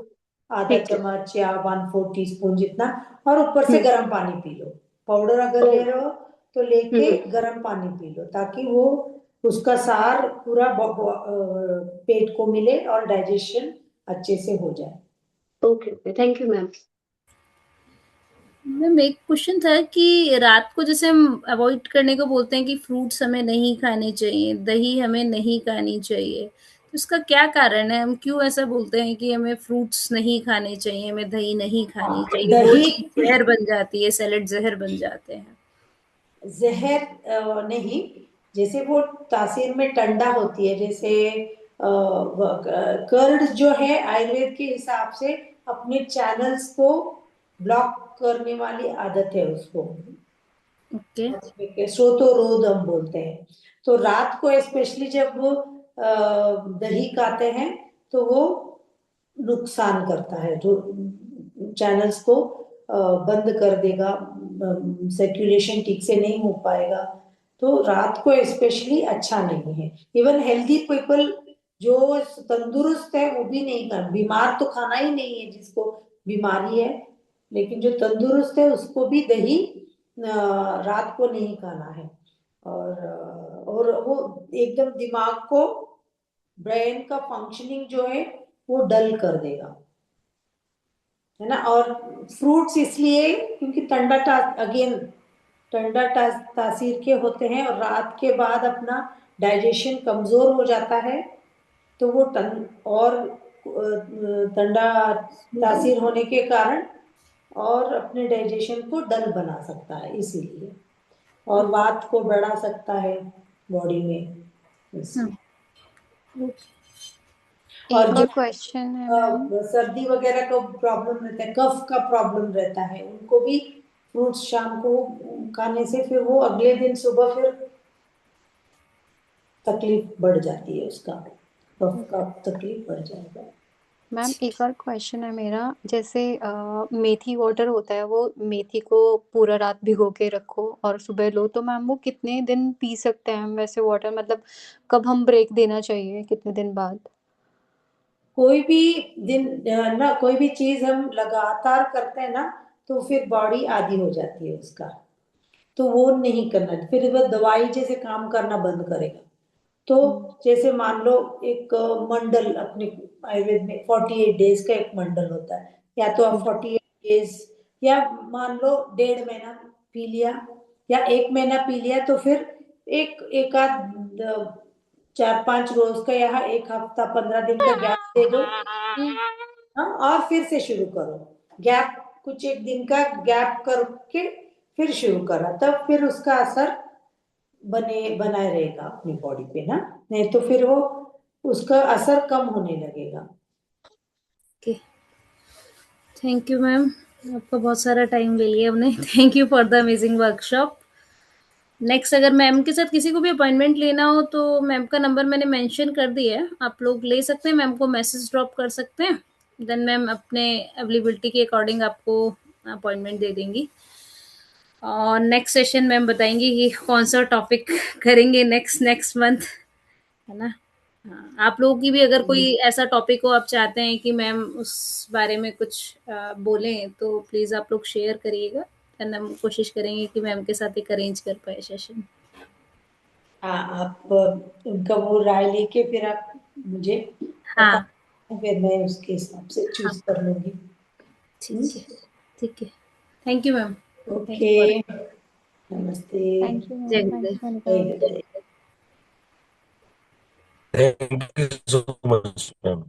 आधा ठीक है। चम्मच या 1/4 टीस्पून जितना, और ऊपर से हम्म गर्म पानी पी लो। पाउडर अगर ओ ले रहे हो तो लेके हम्म गर्म पानी पी लो, ताकि वो उसका सार पूरा पेट को मिले और डाइजेशन अच्छे से हो जाए। Okay okay, thank you ma'am. Ma'am एक क्वेश्चन था कि रात को जैसे हम अवॉइड करने को बोलते हैं कि फ्रूट्स हमें नहीं खाने चाहिए, दही हमें नहीं खानी चाहिए, तो इसका क्या कारण है? हम क्यों ऐसा बोलते हैं कि हमें फ्रूट्स नहीं खाने चाहिए, हमें दही नहीं खानी हाँ, चाहिए, वो दही चीज जहर बन जाती है, सैलेड जहर बन जाते हैं? जहर नहीं, जैसे वो तासीर में ठंडा होती है, जैसे कर्ड जो है आयुर्वेद के हिसाब से अपने चैनल्स को ब्लॉक करने वाली आदत है उसको, ओके। श्रोतोरोध हम बोलते हैं। तो रात को स्पेशली जब वो दही खाते हैं तो वो नुकसान करता है, जो चैनल्स को बंद कर देगा, सर्कुलेशन ठीक से नहीं हो पाएगा, तो रात को स्पेशली अच्छा नहीं है। इवन हेल्दी पीपल जो तंदुरुस्त है वो भी नहीं कर, बीमार तो खाना ही नहीं है जिसको बीमारी है, लेकिन जो तंदुरुस्त है उसको भी दही रात को नहीं खाना है। और वो एकदम दिमाग को, ब्रेन का फंक्शनिंग जो है वो डल कर देगा, है ना। और फ्रूट्स इसलिए क्योंकि अगेन तासीर के होते हैं, और रात के बाद अपना डाइजेशन कमजोर हो जाता है, तो वो और ठंडा तासीर होने के कारण और अपने डाइजेशन को डल बना सकता है, इसीलिए, और वात को बढ़ा सकता है बॉडी में, इसलिए। ओके। और एक जो और क्वेश्चन है मैम। सर्दी वगैरह का प्रॉब्लम रहता है, कफ का प्रॉब्लम रहता है, उनको भी फ्रूट्स शाम को खाने से फिर वो अगले दिन सुबह फिर तकलीफ बढ़ जाती है, उसका कफ का तकलीफ बढ़ जाएगा। मैम एक और क्वेश्चन है मेरा, जैसे मेथी वाटर होता है, वो मेथी को पूरा रात भिगो के रखो और सुबह लो, तो मैम वो कितने दिन पी सकते हैं हम वैसे वाटर, मतलब कब हम ब्रेक देना चाहिए, कितने दिन बाद? कोई भी दिन ना, कोई भी चीज हम लगातार करते हैं ना, तो फिर बॉडी आदी हो जाती है उसका, तो वो नहीं करना, फिर वो दवाई जैसे काम करना बंद करेगा। तो जैसे मान लो एक मंडल, अपने आयुर्वेद में 48 डेज का एक मंडल होता है, या तो आप 48 डेज, या मान लो 1.5 महीना पी लिया या 1 महीना पी लिया, तो फिर एक आध 4-5 रोज का या एक हफ्ता 15 दिन का गैप दे दो। हाँ, और फिर से शुरू करो, गैप कुछ एक दिन का गैप करके फिर शुरू करा, तब फिर उसका असर बनाए रहेगा अपनी बॉडी पे ना, नहीं तो फिर वो उसका असर कम होने लगेगा। ओके, थैंक यू मैम, आपका बहुत सारा टाइम ले लिया हमने। Thank you for the amazing workshop. Next अगर मैम के साथ किसी को भी अपॉइंटमेंट लेना हो तो मैम का नंबर मैंने मेंशन कर दिया है, आप लोग ले सकते हैं, मैम को मैसेज ड्रॉप कर सकते हैं, देन मैम अपने अवेलेबिलिटी के अकॉर्डिंग आपको अपॉइंटमेंट दे देंगी। और नेक्स्ट सेशन मैम बताएंगी कि कौन सा टॉपिक करेंगे नेक्स्ट मंथ, है ना। हाँ, आप लोगों की भी अगर कोई ऐसा टॉपिक हो आप चाहते हैं कि मैम उस बारे में कुछ बोलें, तो प्लीज़ आप लोग शेयर करिएगा, देन हम कोशिश करेंगे कि मैम के साथ एक अरेंज कर पाए सेशन। हाँ, आप उनका वो राय लेके फिर आप मुझे हाँ बता, फिर मैं उसके हिसाब से हाँ, चूज कर लूंगी। ठीक है, ठीक है, thank you ma'am, thank okay, you for, नमस्ते। थैंक यू जय मैम, गुरुदेव। थैंक्स मोनिका। जय गुरुदेव। Thank you so much ma'am.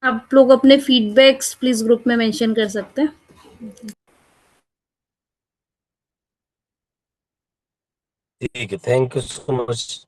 आप लोग अपने फीडबैक्स प्लीज ग्रुप में मेंशन कर सकते हैं। ठीक है, थैंक यू सो मच।